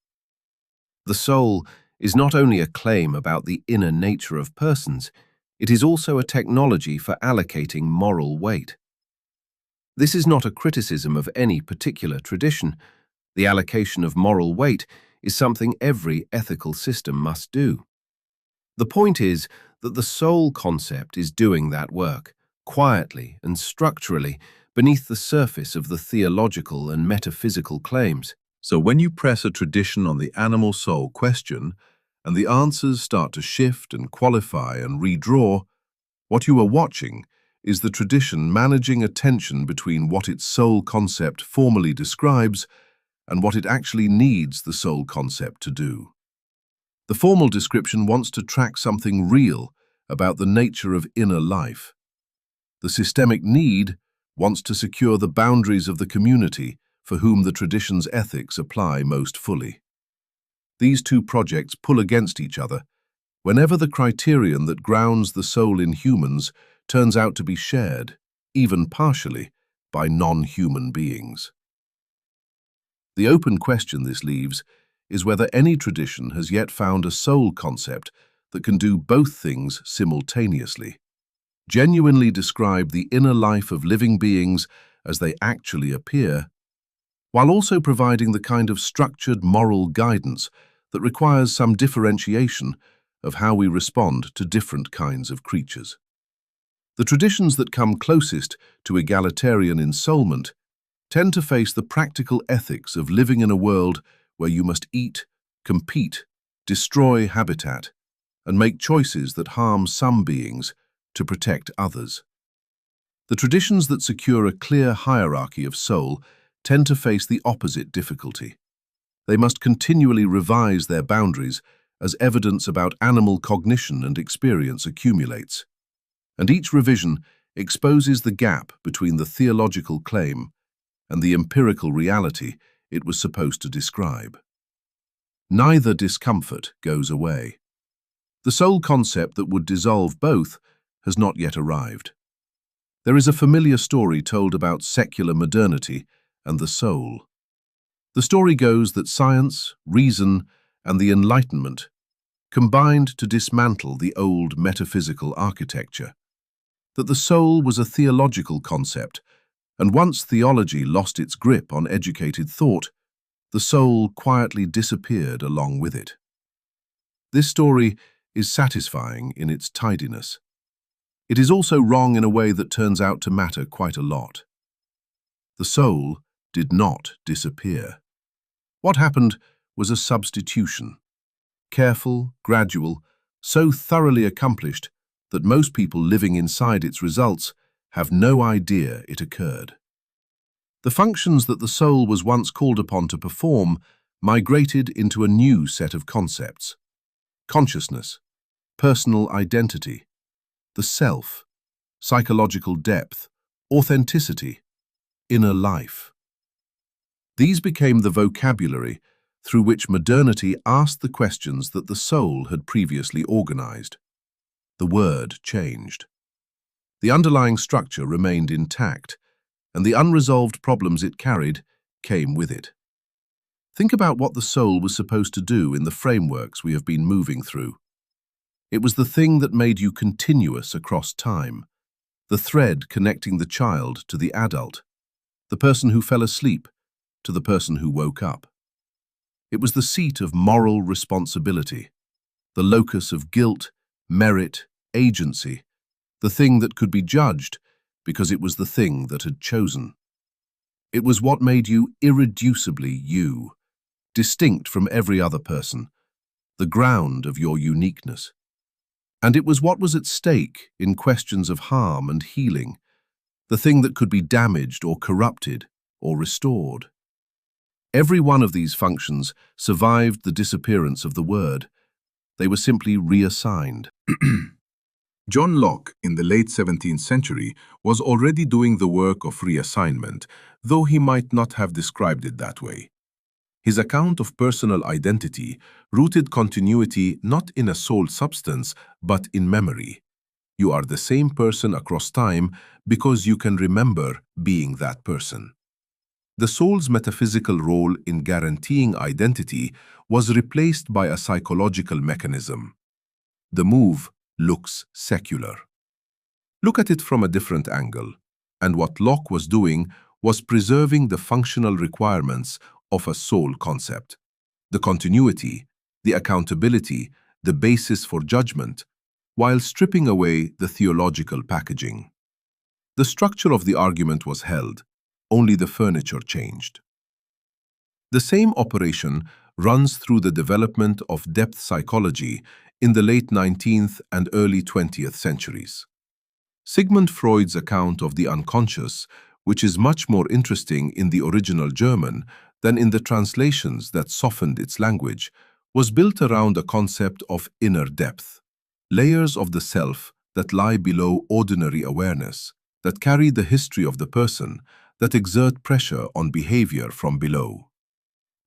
The soul is not only a claim about the inner nature of persons, it is also a technology for allocating moral weight. This is not a criticism of any particular tradition. The allocation of moral weight is something every ethical system must do. The point is that the soul concept is doing that work, quietly and structurally, beneath the surface of the theological and metaphysical claims. So when you press a tradition on the animal soul question, and the answers start to shift and qualify and redraw, what you are watching is the tradition managing a tension between what its soul concept formally describes and what it actually needs the soul concept to do. The formal description wants to track something real about the nature of inner life. The systemic need wants to secure the boundaries of the community for whom the tradition's ethics apply most fully. These two projects pull against each other whenever the criterion that grounds the soul in humans turns out to be shared, even partially, by non-human beings. The open question this leaves is whether any tradition has yet found a soul concept that can do both things simultaneously, genuinely describe the inner life of living beings as they actually appear, while also providing the kind of structured moral guidance that requires some differentiation of how we respond to different kinds of creatures. The traditions that come closest to egalitarian ensoulment tend to face the practical ethics of living in a world where you must eat, compete, destroy habitat, and make choices that harm some beings to protect others. The traditions that secure a clear hierarchy of soul tend to face the opposite difficulty. They must continually revise their boundaries as evidence about animal cognition and experience accumulates. And each revision exposes the gap between the theological claim and the empirical reality it was supposed to describe. Neither discomfort goes away. The soul concept that would dissolve both has not yet arrived. There is a familiar story told about secular modernity and the soul. The story goes that science, reason, and the Enlightenment combined to dismantle the old metaphysical architecture, that the soul was a theological concept, and once theology lost its grip on educated thought, the soul quietly disappeared along with it. This story is satisfying in its tidiness. It is also wrong in a way that turns out to matter quite a lot. The soul did not disappear. What happened was a substitution. Careful, gradual, so thoroughly accomplished that most people living inside its results have no idea it occurred. The functions that the soul was once called upon to perform migrated into a new set of concepts: consciousness, personal identity, the self, psychological depth, authenticity, inner life. These became the vocabulary through which modernity asked the questions that the soul had previously organized. The word changed. The underlying structure remained intact, and the unresolved problems it carried came with it. Think about what the soul was supposed to do in the frameworks we have been moving through. It was the thing that made you continuous across time, the thread connecting the child to the adult, the person who fell asleep to the person who woke up. It was the seat of moral responsibility, the locus of guilt, merit, agency, the thing that could be judged because it was the thing that had chosen. It was what made you irreducibly you, distinct from every other person, the ground of your uniqueness. And it was what was at stake in questions of harm and healing, the thing that could be damaged or corrupted or restored. Every one of these functions survived the disappearance of the word. They were simply reassigned. John Locke, in the late 17th century, was already doing the work of reassignment, though he might not have described it that way. His account of personal identity rooted continuity not in a soul substance, but in memory. You are the same person across time because you can remember being that person. The soul's metaphysical role in guaranteeing identity was replaced by a psychological mechanism. The move looks secular. Look at it from a different angle, and what Locke was doing was preserving the functional requirements of a soul concept: the continuity, the accountability, the basis for judgment, while stripping away the theological packaging. The structure of the argument was held, only the furniture changed. The same operation runs through the development of depth psychology in the late 19th and early 20th centuries. Sigmund Freud's account of the unconscious, which is much more interesting in the original German than in the translations that softened its language, was built around a concept of inner depth, layers of the self that lie below ordinary awareness, that carry the history of the person, that exert pressure on behavior from below.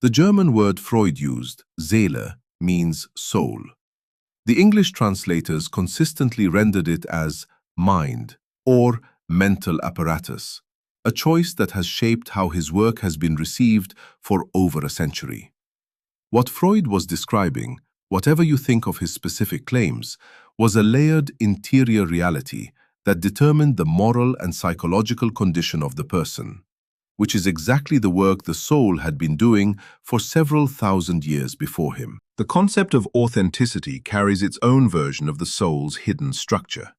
The German word Freud used, Seele, means soul. The English translators consistently rendered it as mind or mental apparatus, a choice that has shaped how his work has been received for over a century. What Freud was describing, whatever you think of his specific claims, was a layered interior reality that determined the moral and psychological condition of the person, which is exactly the work the soul had been doing for several thousand years before him. The concept of authenticity carries its own version of the soul's hidden structure.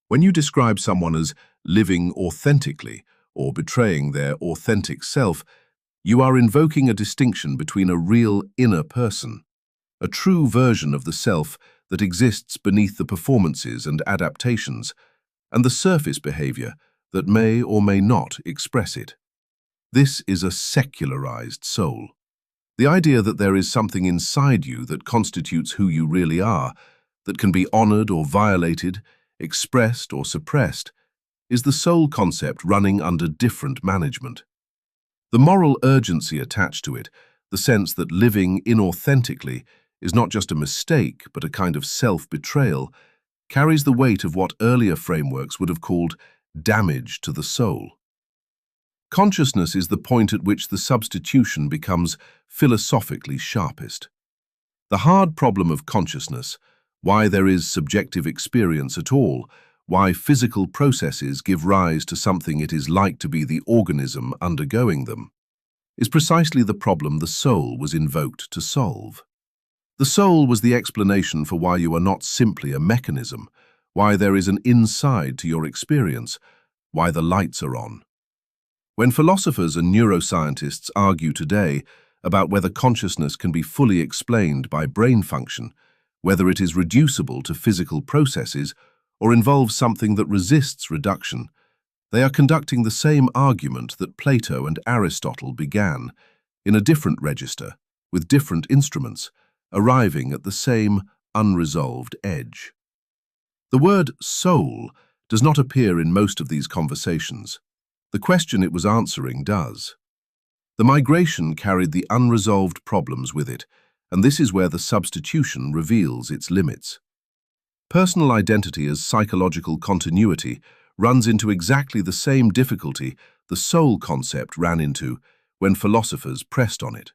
When you describe someone as living authentically or betraying their authentic self, you are invoking a distinction between a real inner person, a true version of the self that exists beneath the performances and adaptations, and the surface behavior that may or may not express it. This is a secularized soul. The idea that there is something inside you that constitutes who you really are, that can be honored or violated, expressed or suppressed, is the soul concept running under different management. The moral urgency attached to it, the sense that living inauthentically is not just a mistake but a kind of self-betrayal, carries the weight of what earlier frameworks would have called damage to the soul. Consciousness is the point at which the substitution becomes philosophically sharpest. The hard problem of consciousness, why there is subjective experience at all, why physical processes give rise to something it is like to be the organism undergoing them, is precisely the problem the soul was invoked to solve. The soul was the explanation for why you are not simply a mechanism, why there is an inside to your experience, why the lights are on. When philosophers and neuroscientists argue today about whether consciousness can be fully explained by brain function, whether it is reducible to physical processes or involves something that resists reduction, they are conducting the same argument that Plato and Aristotle began, in a different register, with different instruments, arriving at the same unresolved edge. The word soul does not appear in most of these conversations. The question it was answering does. The migration carried the unresolved problems with it, and this is where the substitution reveals its limits. Personal identity as psychological continuity runs into exactly the same difficulty the soul concept ran into when philosophers pressed on it.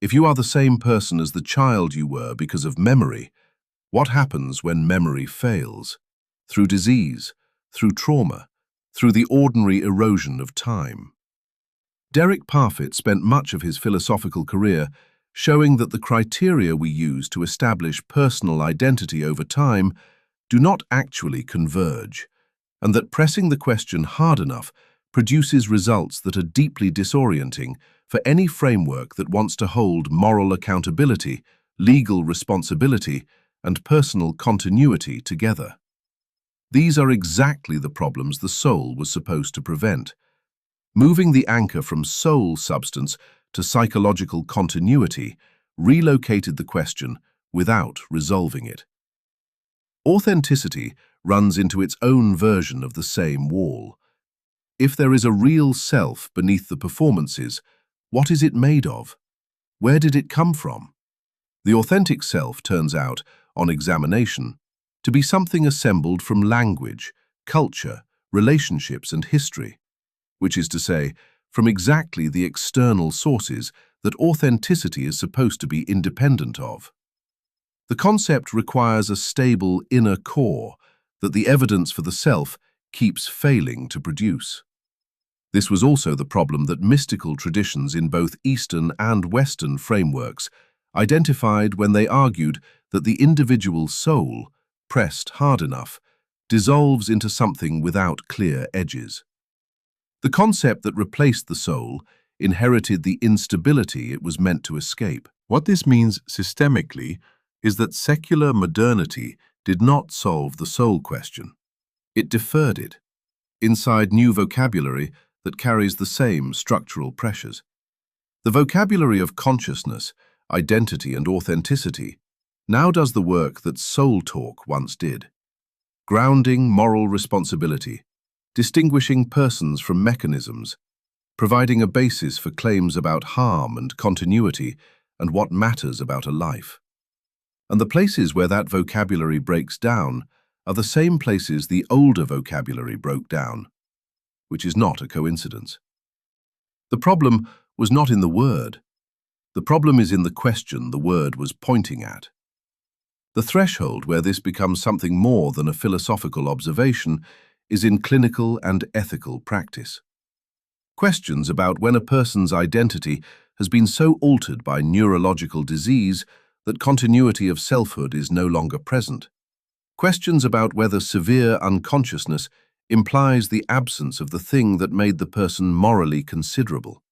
If you are the same person as the child you were because of memory, what happens when memory fails? Through disease, through trauma, through the ordinary erosion of time. Derek Parfit spent much of his philosophical career showing that the criteria we use to establish personal identity over time do not actually converge, and that pressing the question hard enough produces results that are deeply disorienting for any framework that wants to hold moral accountability, legal responsibility, and personal continuity together. These are exactly the problems the soul was supposed to prevent. Moving the anchor from soul substance to psychological continuity relocated the question without resolving it. Authenticity runs into its own version of the same wall. If there is a real self beneath the performances, what is it made of? Where did it come from? The authentic self turns out, on examination, to be something assembled from language, culture, relationships, and history, which is to say, from exactly the external sources that authenticity is supposed to be independent of. The concept requires a stable inner core that the evidence for the self keeps failing to produce. This was also the problem that mystical traditions in both Eastern and Western frameworks identified when they argued that the individual soul, pressed hard enough, dissolves into something without clear edges. The concept that replaced the soul inherited the instability it was meant to escape. What this means systemically is that secular modernity did not solve the soul question. It deferred it, inside new vocabulary that carries the same structural pressures. The vocabulary of consciousness, identity, and authenticity now does the work that soul talk once did. Grounding moral responsibility, distinguishing persons from mechanisms, providing a basis for claims about harm and continuity and what matters about a life. And the places where that vocabulary breaks down are the same places the older vocabulary broke down, which is not a coincidence. The problem was not in the word. The problem is in the question the word was pointing at. The threshold where this becomes something more than a philosophical observation is in clinical and ethical practice. Questions about when a person's identity has been so altered by neurological disease that continuity of selfhood is no longer present. Questions about whether severe unconsciousness implies the absence of the thing that made the person morally considerable.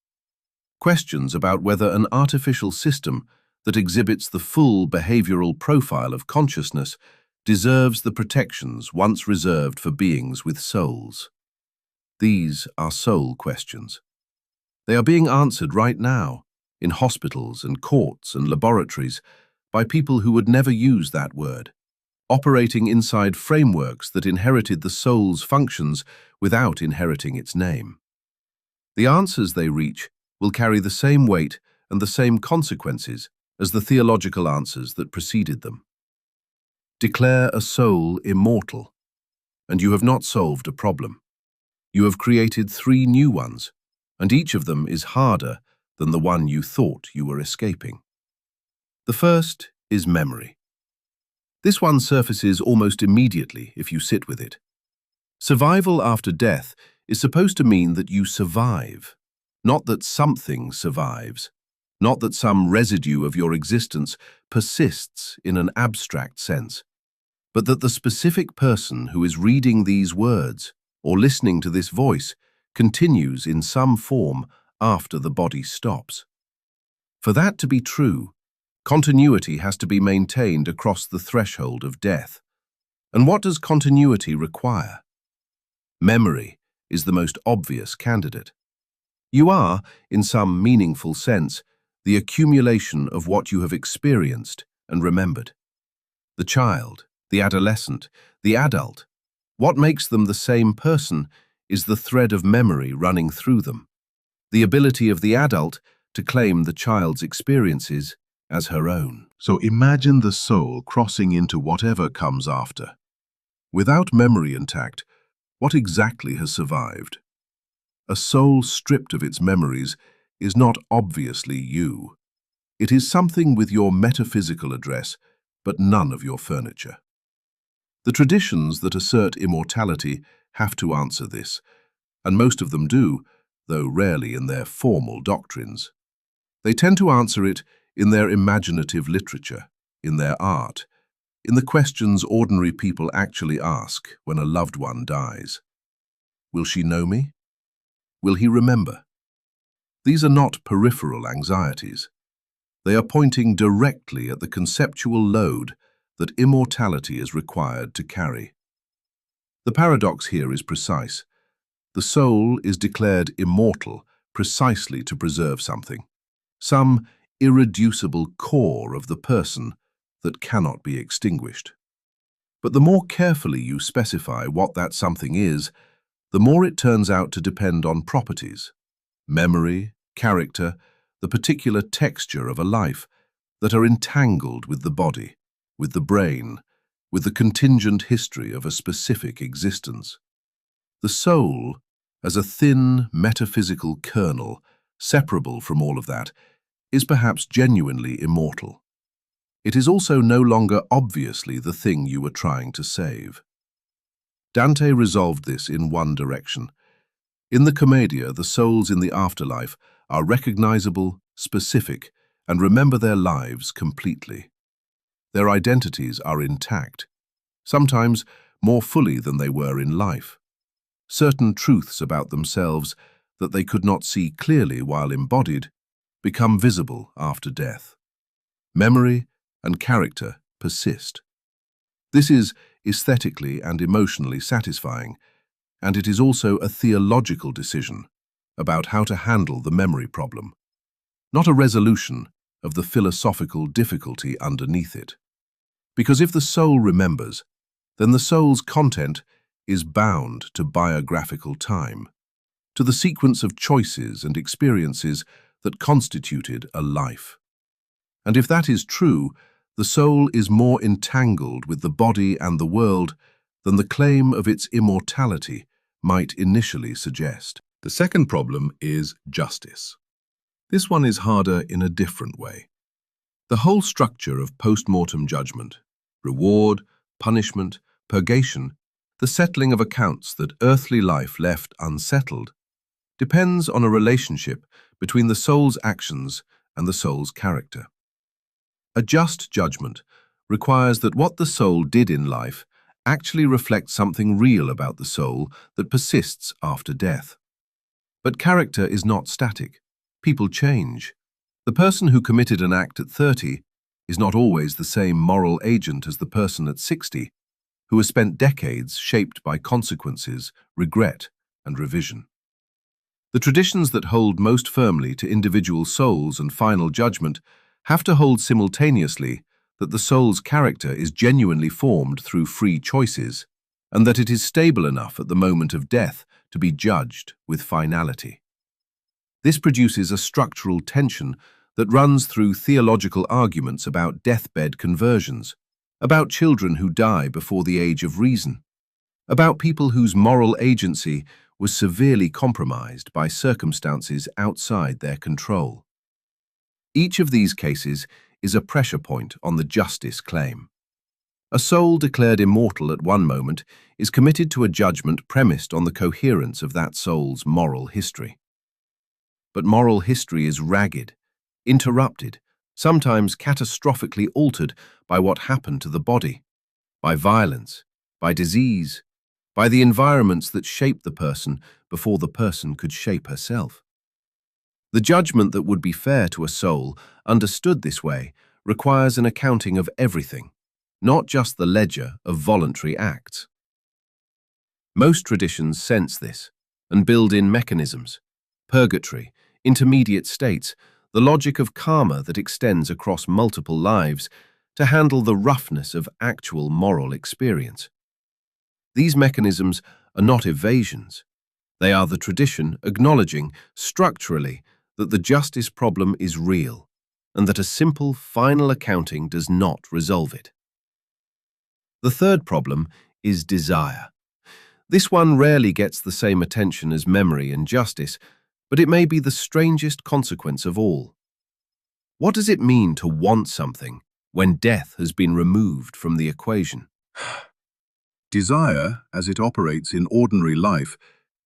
Questions about whether an artificial system that exhibits the full behavioral profile of consciousness deserves the protections once reserved for beings with souls. These are soul questions. They are being answered right now, in hospitals and courts and laboratories, by people who would never use that word, operating inside frameworks that inherited the soul's functions without inheriting its name. The answers they reach will carry the same weight and the same consequences as the theological answers that preceded them. Declare a soul immortal, and you have not solved a problem. You have created 3 new ones, and each of them is harder than the one you thought you were escaping. The first is memory. This one surfaces almost immediately if you sit with it. Survival after death is supposed to mean that you survive, not that something survives, not that some residue of your existence persists in an abstract sense, but that the specific person who is reading these words or listening to this voice continues in some form after the body stops. For that to be true, continuity has to be maintained across the threshold of death. And what does continuity require? Memory is the most obvious candidate. You are, in some meaningful sense, the accumulation of what you have experienced and remembered. The child, the adolescent, the adult, what makes them the same person is the thread of memory running through them, the ability of the adult to claim the child's experiences as her own. So imagine the soul crossing into whatever comes after. Without memory intact, what exactly has survived? A soul stripped of its memories is not obviously you. It is something with your metaphysical address, but none of your furniture. The traditions that assert immortality have to answer this, and most of them do, though rarely in their formal doctrines. They tend to answer it in their imaginative literature, in their art, in the questions ordinary people actually ask when a loved one dies. Will she know me? Will he remember? These are not peripheral anxieties. They are pointing directly at the conceptual load that immortality is required to carry. The paradox here is precise. The soul is declared immortal precisely to preserve something, some irreducible core of the person that cannot be extinguished. But the more carefully you specify what that something is, the more it turns out to depend on properties, memory, character, the particular texture of a life that are entangled with the body, with the brain, with the contingent history of a specific existence. The soul, as a thin metaphysical kernel, separable from all of that, is perhaps genuinely immortal. It is also no longer obviously the thing you were trying to save. Dante resolved this in one direction. In the Commedia, the souls in the afterlife are recognizable, specific, and remember their lives completely. Their identities are intact, sometimes more fully than they were in life. Certain truths about themselves that they could not see clearly while embodied become visible after death. Memory and character persist. This is aesthetically and emotionally satisfying, and it is also a theological decision about how to handle the memory problem, not a resolution of the philosophical difficulty underneath it. Because if the soul remembers, then the soul's content is bound to biographical time, to the sequence of choices and experiences that constituted a life. And if that is true, the soul is more entangled with the body and the world than the claim of its immortality might initially suggest. The second problem is justice. This one is harder in a different way. The whole structure of post-mortem judgment, reward, punishment, purgation, the settling of accounts that earthly life left unsettled, depends on a relationship between the soul's actions and the soul's character. A just judgment requires that what the soul did in life actually reflects something real about the soul that persists after death. But character is not static. People change. The person who committed an act at 30 is not always the same moral agent as the person at 60, who has spent decades shaped by consequences, regret, and revision. The traditions that hold most firmly to individual souls and final judgment have to hold simultaneously that the soul's character is genuinely formed through free choices, and that it is stable enough at the moment of death to be judged with finality. This produces a structural tension that runs through theological arguments about deathbed conversions, about children who die before the age of reason, about people whose moral agency was severely compromised by circumstances outside their control. Each of these cases is a pressure point on the justice claim. A soul declared immortal at one moment is committed to a judgment premised on the coherence of that soul's moral history. But moral history is ragged, interrupted, sometimes catastrophically altered by what happened to the body, by violence, by disease, by the environments that shaped the person before the person could shape herself. The judgment that would be fair to a soul, understood this way, requires an accounting of everything, not just the ledger of voluntary acts. Most traditions sense this and build in mechanisms, purgatory, intermediate states, the logic of karma that extends across multiple lives to handle the roughness of actual moral experience. These mechanisms are not evasions. They are the tradition acknowledging, structurally, that the justice problem is real and that a simple final accounting does not resolve it. The third problem is desire. This one rarely gets the same attention as memory and justice, but it may be the strangest consequence of all. What does it mean to want something when death has been removed from the equation? Desire, as it operates in ordinary life,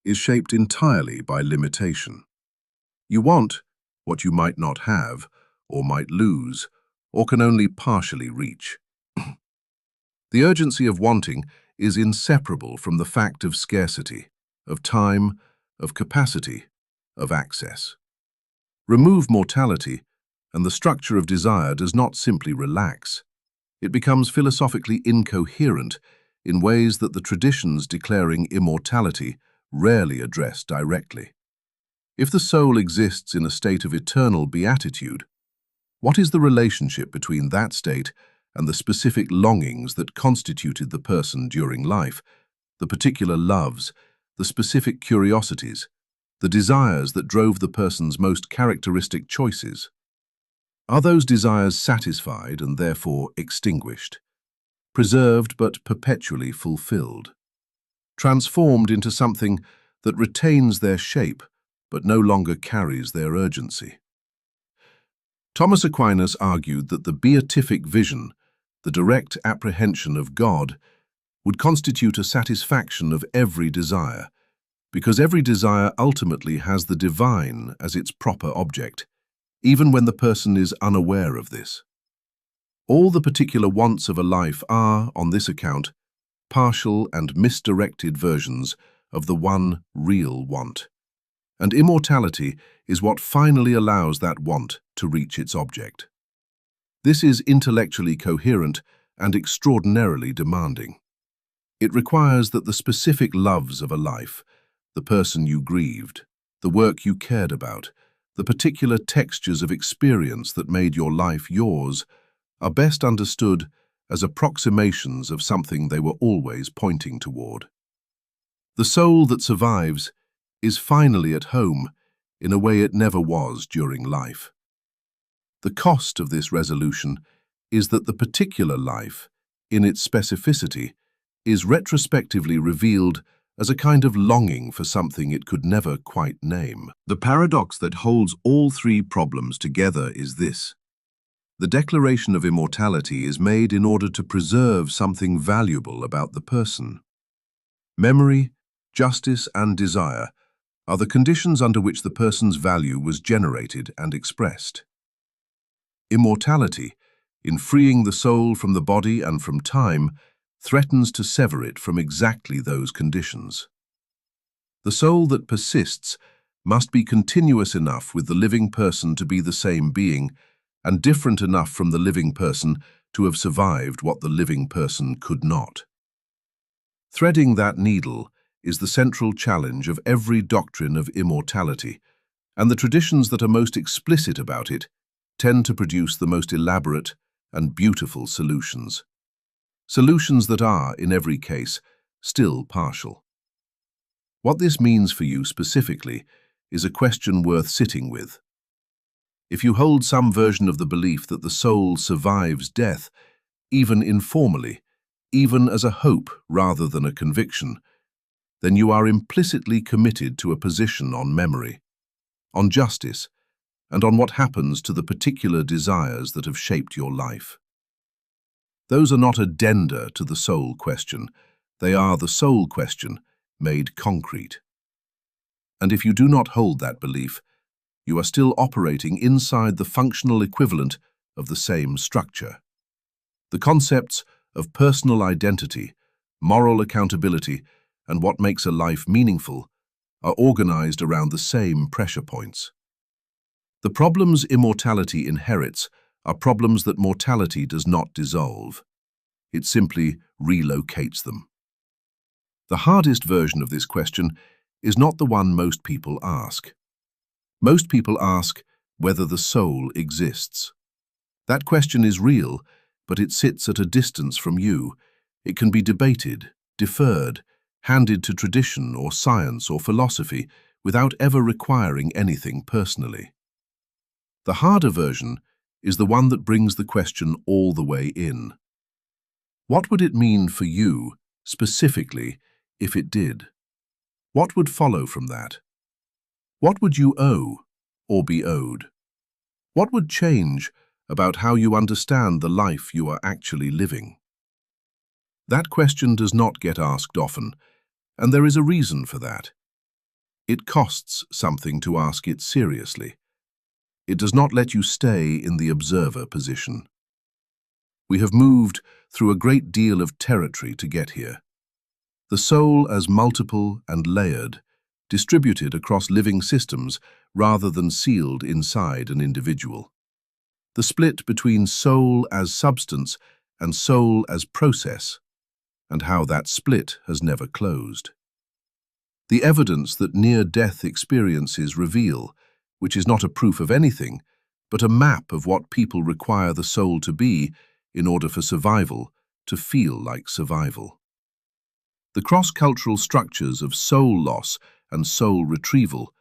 is shaped entirely by limitation. You want what you might not have, or might lose, or can only partially reach. The urgency of wanting is inseparable from the fact of scarcity, of time, of capacity, of access. Remove mortality, and the structure of desire does not simply relax. It becomes philosophically incoherent in ways that the traditions declaring immortality rarely address directly. If the soul exists in a state of eternal beatitude, what is the relationship between that state and the specific longings that constituted the person during life, the particular loves, the specific curiosities, the desires that drove the person's most characteristic choices? Are those desires satisfied and therefore extinguished, preserved but perpetually fulfilled, transformed into something that retains their shape but no longer carries their urgency? Thomas Aquinas argued that the beatific vision, the direct apprehension of God, would constitute a satisfaction of every desire, because every desire ultimately has the divine as its proper object, even when the person is unaware of this. All the particular wants of a life are, on this account, partial and misdirected versions of the one real want, and immortality is what finally allows that want to reach its object. This is intellectually coherent and extraordinarily demanding. It requires that the specific loves of a life, the person you grieved, the work you cared about, the particular textures of experience that made your life yours, are best understood as approximations of something they were always pointing toward. The soul that survives is finally at home in a way it never was during life. The cost of this resolution is that the particular life, in its specificity, is retrospectively revealed as a kind of longing for something it could never quite name. The paradox that holds all three problems together is this. The declaration of immortality is made in order to preserve something valuable about the person. Memory, justice, and desire are the conditions under which the person's value was generated and expressed. Immortality, in freeing the soul from the body and from time, threatens to sever it from exactly those conditions. The soul that persists must be continuous enough with the living person to be the same being, and different enough from the living person to have survived what the living person could not. Threading that needle is the central challenge of every doctrine of immortality, and the traditions that are most explicit about it tend to produce the most elaborate and beautiful solutions. Solutions that are, in every case, still partial. What this means for you specifically is a question worth sitting with. If you hold some version of the belief that the soul survives death, even informally, even as a hope rather than a conviction, then you are implicitly committed to a position on memory, on justice, and on what happens to the particular desires that have shaped your life. Those are not addenda to the soul question, they are the soul question made concrete. And if you do not hold that belief, you are still operating inside the functional equivalent of the same structure. The concepts of personal identity, moral accountability, and what makes a life meaningful are organized around the same pressure points. The problems immortality inherits are problems that mortality does not dissolve. It simply relocates them. The hardest version of this question is not the one most people ask. Most people ask whether the soul exists. That question is real, but it sits at a distance from you. It can be debated, deferred, handed to tradition or science or philosophy without ever requiring anything personally. The harder version is the one that brings the question all the way in. What would it mean for you, specifically, if it did? What would follow from that? What would you owe or be owed? What would change about how you understand the life you are actually living? That question does not get asked often, and there is a reason for that. It costs something to ask it seriously. It does not let you stay in the observer position. We have moved through a great deal of territory to get here. The soul as multiple and layered, distributed across living systems rather than sealed inside an individual. The split between soul as substance and soul as process, and how that split has never closed. The evidence that near-death experiences reveal, which is not a proof of anything, but a map of what people require the soul to be in order for survival to feel like survival. The cross-cultural structures of soul loss and soul retrieval,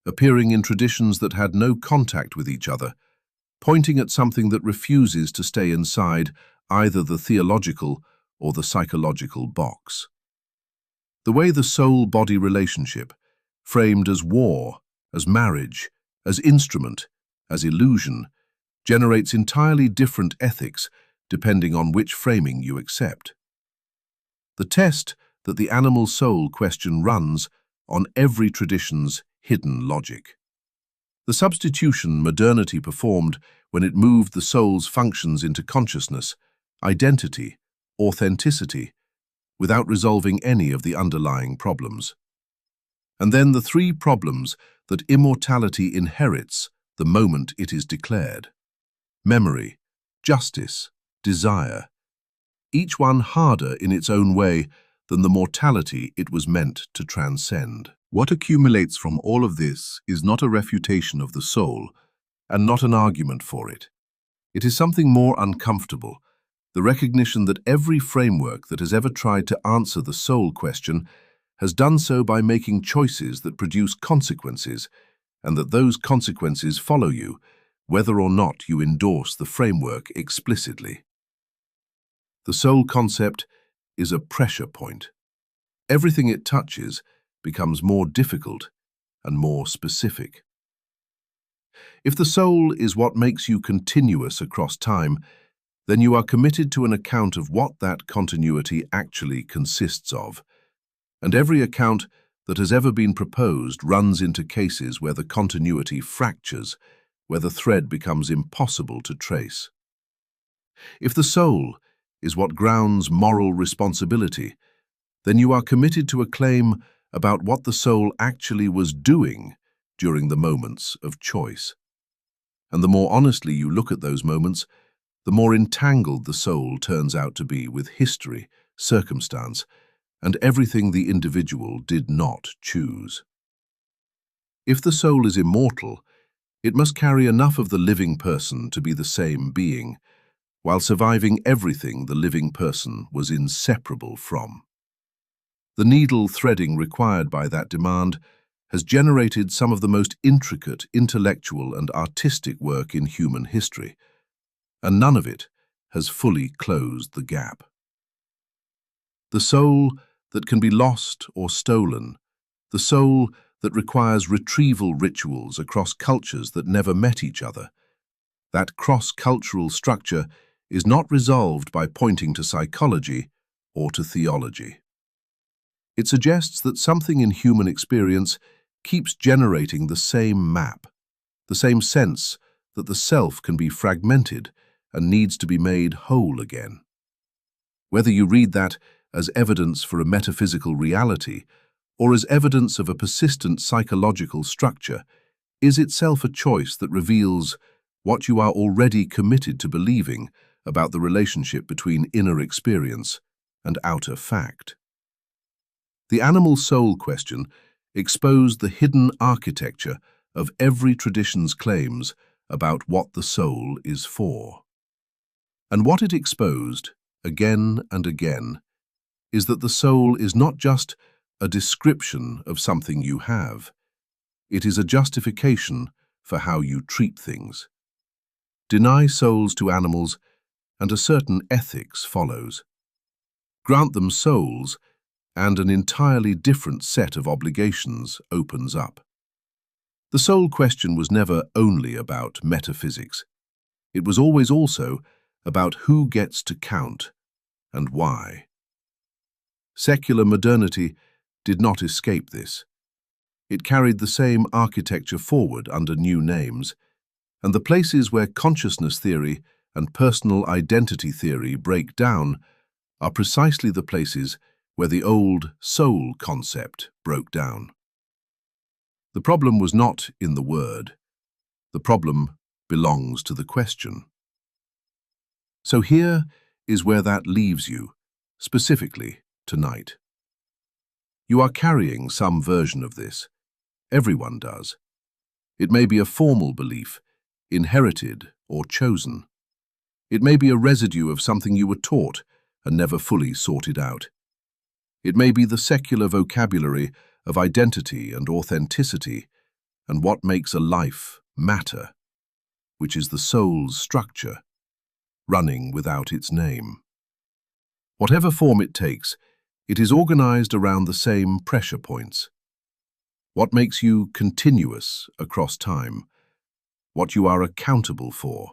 appearing in traditions that had no contact with each other, pointing at something that refuses to stay inside either the theological or the psychological box. The way the soul-body relationship, framed as war, as marriage, as instrument, as illusion, generates entirely different ethics depending on which framing you accept. The test that the animal soul question runs on every tradition's hidden logic. The substitution modernity performed when it moved the soul's functions into consciousness, identity, authenticity, without resolving any of the underlying problems. And then the three problems that immortality inherits the moment it is declared. Memory, justice, desire, each one harder in its own way than the mortality it was meant to transcend. What accumulates from all of this is not a refutation of the soul, and not an argument for it. It is something more uncomfortable, the recognition that every framework that has ever tried to answer the soul question has done so by making choices that produce consequences, and that those consequences follow you, whether or not you endorse the framework explicitly. The soul concept is a pressure point. Everything it touches becomes more difficult and more specific. If the soul is what makes you continuous across time, then you are committed to an account of what that continuity actually consists of. And every account that has ever been proposed runs into cases where the continuity fractures, where the thread becomes impossible to trace. If the soul is what grounds moral responsibility, then you are committed to a claim about what the soul actually was doing during the moments of choice. And the more honestly you look at those moments, the more entangled the soul turns out to be with history, circumstance, and everything the individual did not choose. If the soul is immortal, it must carry enough of the living person to be the same being, while surviving everything the living person was inseparable from. The needle threading required by that demand has generated some of the most intricate intellectual and artistic work in human history, and none of it has fully closed the gap. The soul that can be lost or stolen, the soul that requires retrieval rituals across cultures that never met each other, that cross-cultural structure is not resolved by pointing to psychology or to theology. It suggests that something in human experience keeps generating the same map, the same sense that the self can be fragmented and needs to be made whole again. Whether you read that as evidence for a metaphysical reality or as evidence of a persistent psychological structure is itself a choice that reveals what you are already committed to believing about the relationship between inner experience and outer fact. The animal soul question exposed the hidden architecture of every tradition's claims about what the soul is for. And what it exposed, again and again, is that the soul is not just a description of something you have. It is a justification for how you treat things. Deny souls to animals, and a certain ethics follows. Grant them souls, and an entirely different set of obligations opens up. The soul question was never only about metaphysics. It was always also about who gets to count and why. Secular modernity did not escape this. It carried the same architecture forward under new names, and the places where consciousness theory and personal identity theory break down are precisely the places where the old soul concept broke down. The problem was not in the word. The problem belongs to the question. So here is where that leaves you, specifically tonight. You are carrying some version of this. Everyone does. It may be a formal belief, inherited or chosen. It may be a residue of something you were taught and never fully sorted out. It may be the secular vocabulary of identity and authenticity and what makes a life matter, which is the soul's structure, running without its name. Whatever form it takes, it is organized around the same pressure points. What makes you continuous across time? What you are accountable for?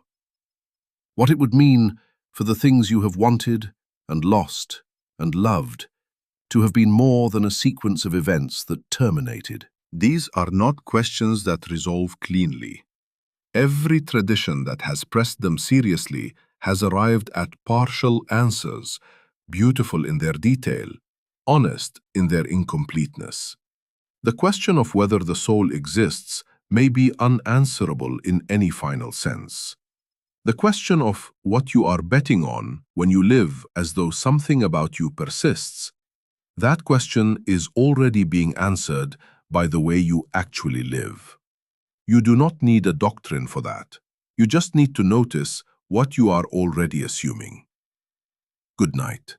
What it would mean for the things you have wanted and lost and loved to have been more than a sequence of events that terminated. These are not questions that resolve cleanly. Every tradition that has pressed them seriously has arrived at partial answers, beautiful in their detail, honest in their incompleteness. The question of whether the soul exists may be unanswerable in any final sense. The question of what you are betting on when you live as though something about you persists, that question is already being answered by the way you actually live. You do not need a doctrine for that. You just need to notice what you are already assuming. Good night.